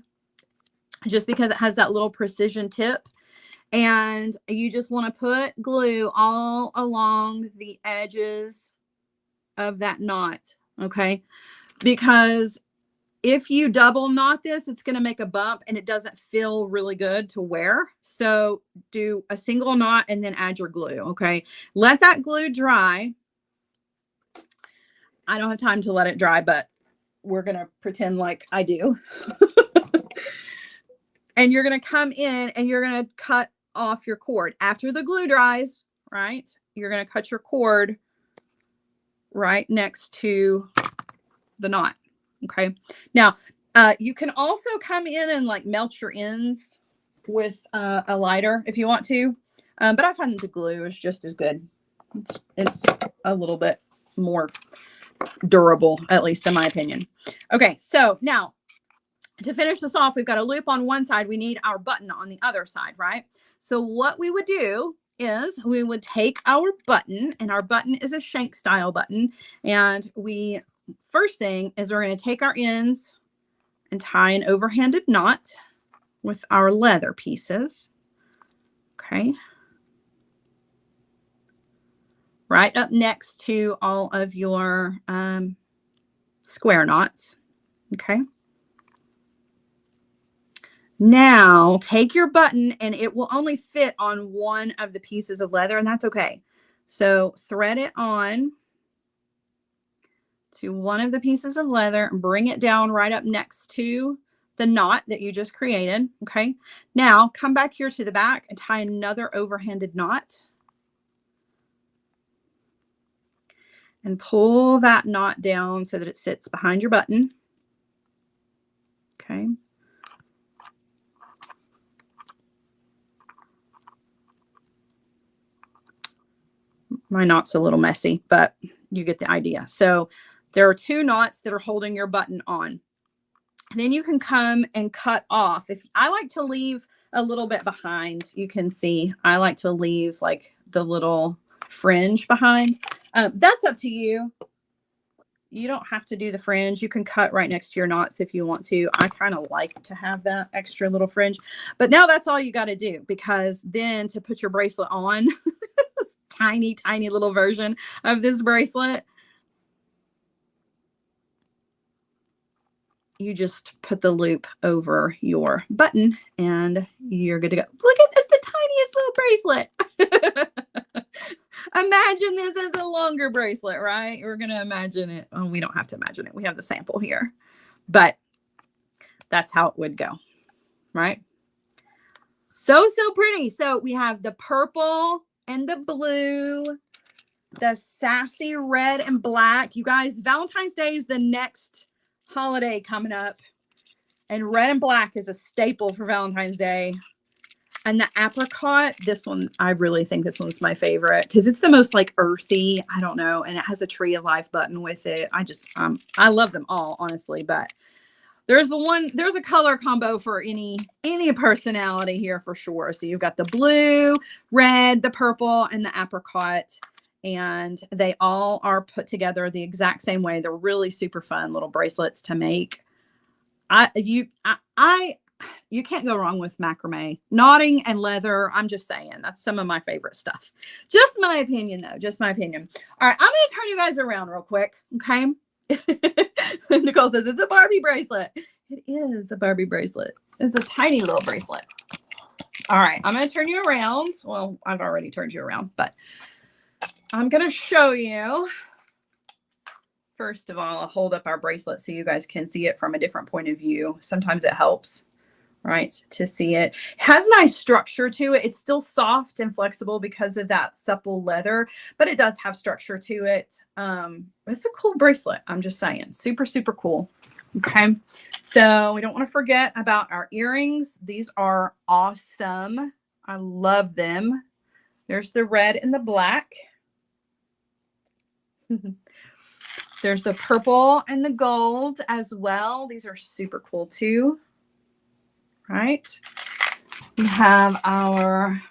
just because it has that little precision tip, and you just want to put glue all along the edges of that knot. Okay. Because if you double knot this, it's going to make a bump and it doesn't feel really good to wear. So do a single knot and then add your glue. Okay. Let that glue dry. I don't have time to let it dry, but we're going to pretend like I do. And you're going to come in and you're going to cut off your cord after the glue dries, right? You're going to cut your cord right next to the knot. Okay. Now, you can also come in and like melt your ends with a lighter if you want to. But I find that the glue is just as good. It's a little bit more durable, at least in my opinion. Okay. So now to finish this off, we've got a loop on one side. We need our button on the other side, right? So what we would do is we would take our button, and our button is a shank style button. And first thing is we're going to take our ends and tie an overhanded knot with our leather pieces. Okay. Right up next to all of your square knots. Okay. Now take your button, and it will only fit on one of the pieces of leather, and that's okay. So thread it on to one of the pieces of leather and bring it down right up next to the knot that you just created. Okay. Now come back here to the back and tie another overhanded knot and pull that knot down so that it sits behind your button. Okay. My knot's a little messy, but you get the idea. So there are 2 knots that are holding your button on. then you can come and cut off. If I like to leave a little bit behind, you can see I like to leave like the little fringe behind. That's up to you. You don't have to do the fringe. You can cut right next to your knots if you want to. I kind of like to have that extra little fringe, but now that's all you got to do, because then to put your bracelet on, tiny, tiny little version of this bracelet, you just put the loop over your button and you're good to go. Look at this, the tiniest little bracelet. Imagine this as a longer bracelet, right? We're going to imagine it. Oh, we don't have to imagine it. We have the sample here, but that's how it would go, right? So pretty. So we have the purple and the blue, the sassy red and black. You guys, Valentine's Day is the next holiday coming up, and red and black is a staple for Valentine's Day. And the apricot, this one, I really think this one's my favorite because it's the most like earthy. I don't know. And it has a tree of life button with it. I love them all, honestly, but there's a color combo for any personality here for sure. So you've got the blue, red, the purple, and the apricot, and they all are put together the exact same way. They're really super fun little bracelets to make. You can't go wrong with macrame, knotting, and leather. I'm just saying, that's some of my favorite stuff. Just my opinion, though. Just my opinion. All right, I'm going to turn you guys around real quick, okay? Nicole says it's a Barbie bracelet. It is a Barbie bracelet. It's a tiny little bracelet. All right, I'm going to turn you around. Well, I've already turned you around, but I'm going to show you. First of all, I'll hold up our bracelet so you guys can see it from a different point of view. Sometimes it helps, right, to see it. It has nice structure to it. It's still soft and flexible because of that supple leather, but it does have structure to it. It's a cool bracelet. I'm just saying, super, super cool. Okay. So we don't want to forget about our earrings. These are awesome. I love them. There's the red and the black. There's the purple and the gold as well. These are super cool too. Right. We have our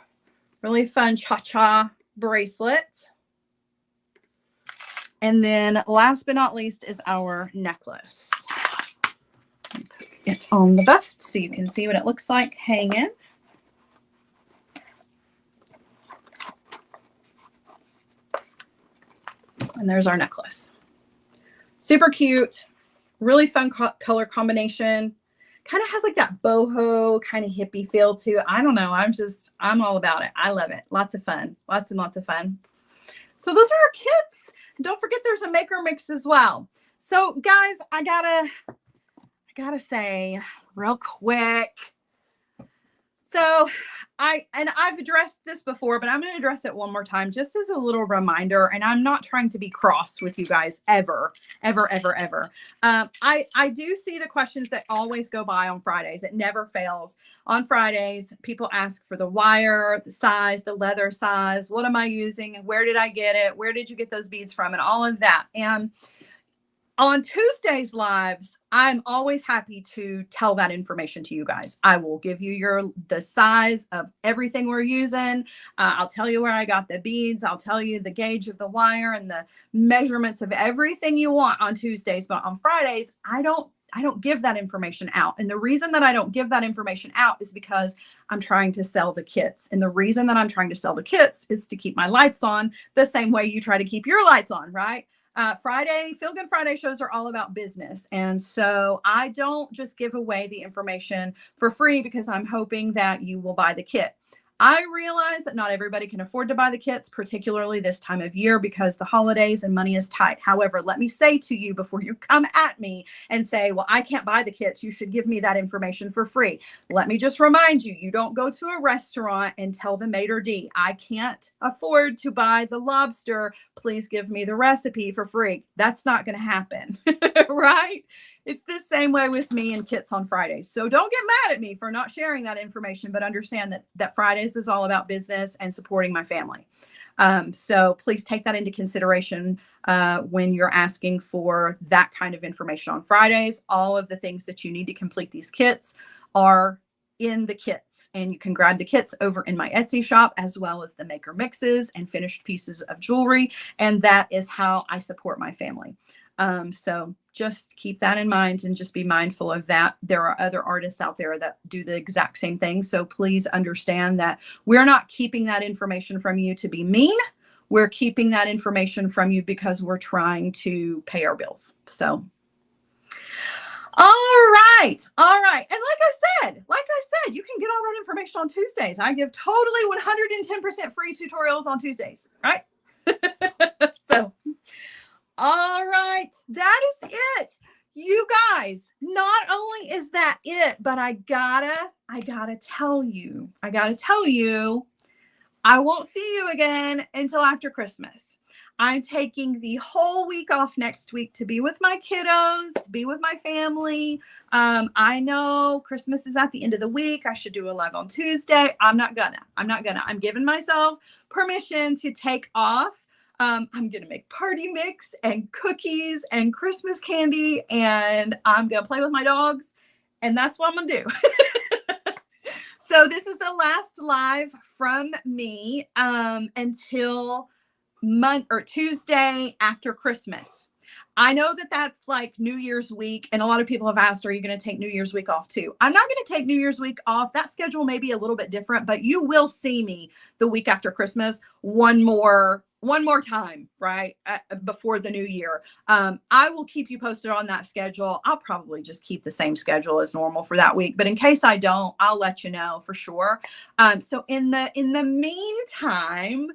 really fun cha-cha bracelet. And then last but not least is our necklace. Put it on the bust so you can see what it looks like hanging. And there's our necklace. Super cute, really fun color combination. Kind of has like that boho kind of hippie feel to it. I don't know. I'm all about it. I love it. Lots of fun. Lots and lots of fun. So those are our kits. Don't forget there's a maker mix as well. So guys, I gotta say real quick. So I've addressed this before, but I'm going to address it one more time just as a little reminder. And I'm not trying to be cross with you guys ever. I do see the questions that always go by on Fridays. It never fails. On Fridays, people ask for the wire, the size, the leather size. What am I using? Where did I get it? Where did you get those beads from? And all of that. And on Tuesdays lives, I'm always happy to tell that information to you guys. I will give you the size of everything we're using. I'll tell you where I got the beads. I'll tell you the gauge of the wire and the measurements of everything you want on Tuesdays. But on Fridays, I don't give that information out. And the reason that I don't give that information out is because I'm trying to sell the kits. And the reason that I'm trying to sell the kits is to keep my lights on the same way you try to keep your lights on, right? Feel Good Friday shows are all about business. And so I don't just give away the information for free because I'm hoping that you will buy the kit. I realize that not everybody can afford to buy the kits, particularly this time of year because the holidays and money is tight. However, let me say to you before you come at me and say, well, I can't buy the kits. You should give me that information for free. Let me just remind you, you don't go to a restaurant and tell the maitre d', I can't afford to buy the lobster. Please give me the recipe for free. That's not going to happen, right? It's the same way with me and kits on Fridays. So don't get mad at me for not sharing that information, but understand that Fridays is all about business and supporting my family. So please take that into consideration when you're asking for that kind of information on Fridays. All of the things that you need to complete these kits are in the kits, and you can grab the kits over in my Etsy shop, as well as the maker mixes and finished pieces of jewelry. And that is how I support my family. So just keep that in mind and just be mindful of that. There are other artists out there that do the exact same thing. So please understand that we're not keeping that information from you to be mean. We're keeping that information from you because we're trying to pay our bills. So, all right. All right. And like I said, you can get all that information on Tuesdays. I give totally 110% free tutorials on Tuesdays, right? So, all right, that is it. You guys, not only is that it, but I gotta tell you, I won't see you again until after Christmas. I'm taking the whole week off next week to be with my kiddos, to be with my family. I know Christmas is at the end of the week. I should do a live on Tuesday. I'm not gonna. I'm giving myself permission to take off. I'm going to make party mix and cookies and Christmas candy, and I'm going to play with my dogs, and that's what I'm going to do. So this is the last live from me until Tuesday after Christmas. I know that that's like New Year's week, and a lot of people have asked, are you going to take New Year's week off too? I'm not going to take New Year's week off. That schedule may be a little bit different, but you will see me the week after Christmas one more time, right? Before the new year. I will keep you posted on that schedule. I'll probably just keep the same schedule as normal for that week, but in case I don't, I'll let you know for sure. So in the meantime,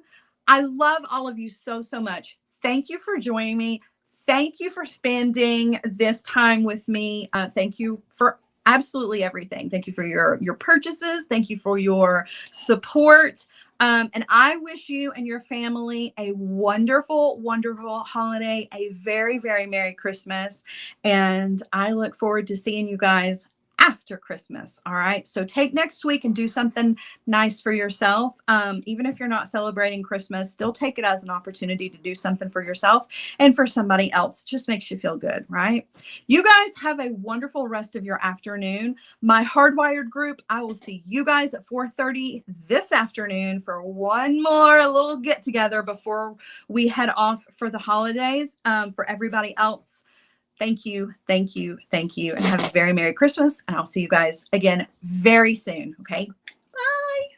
I love all of you so much. Thank you for joining me. Thank you for spending this time with me. Thank you for absolutely everything. Thank you for your purchases. Thank you for your support. And I wish you and your family a wonderful, wonderful holiday, a very, very Merry Christmas. And I look forward to seeing you guys after Christmas. All right. So take next week and do something nice for yourself. Even if you're not celebrating Christmas, still take it as an opportunity to do something for yourself and for somebody else. Just makes you feel good, right? You guys have a wonderful rest of your afternoon. My Hardwired group, I will see you guys at 4:30 this afternoon for one more little get together before we head off for the holidays. For everybody else, thank you, and have a very Merry Christmas. And I'll see you guys again very soon. Okay. Bye.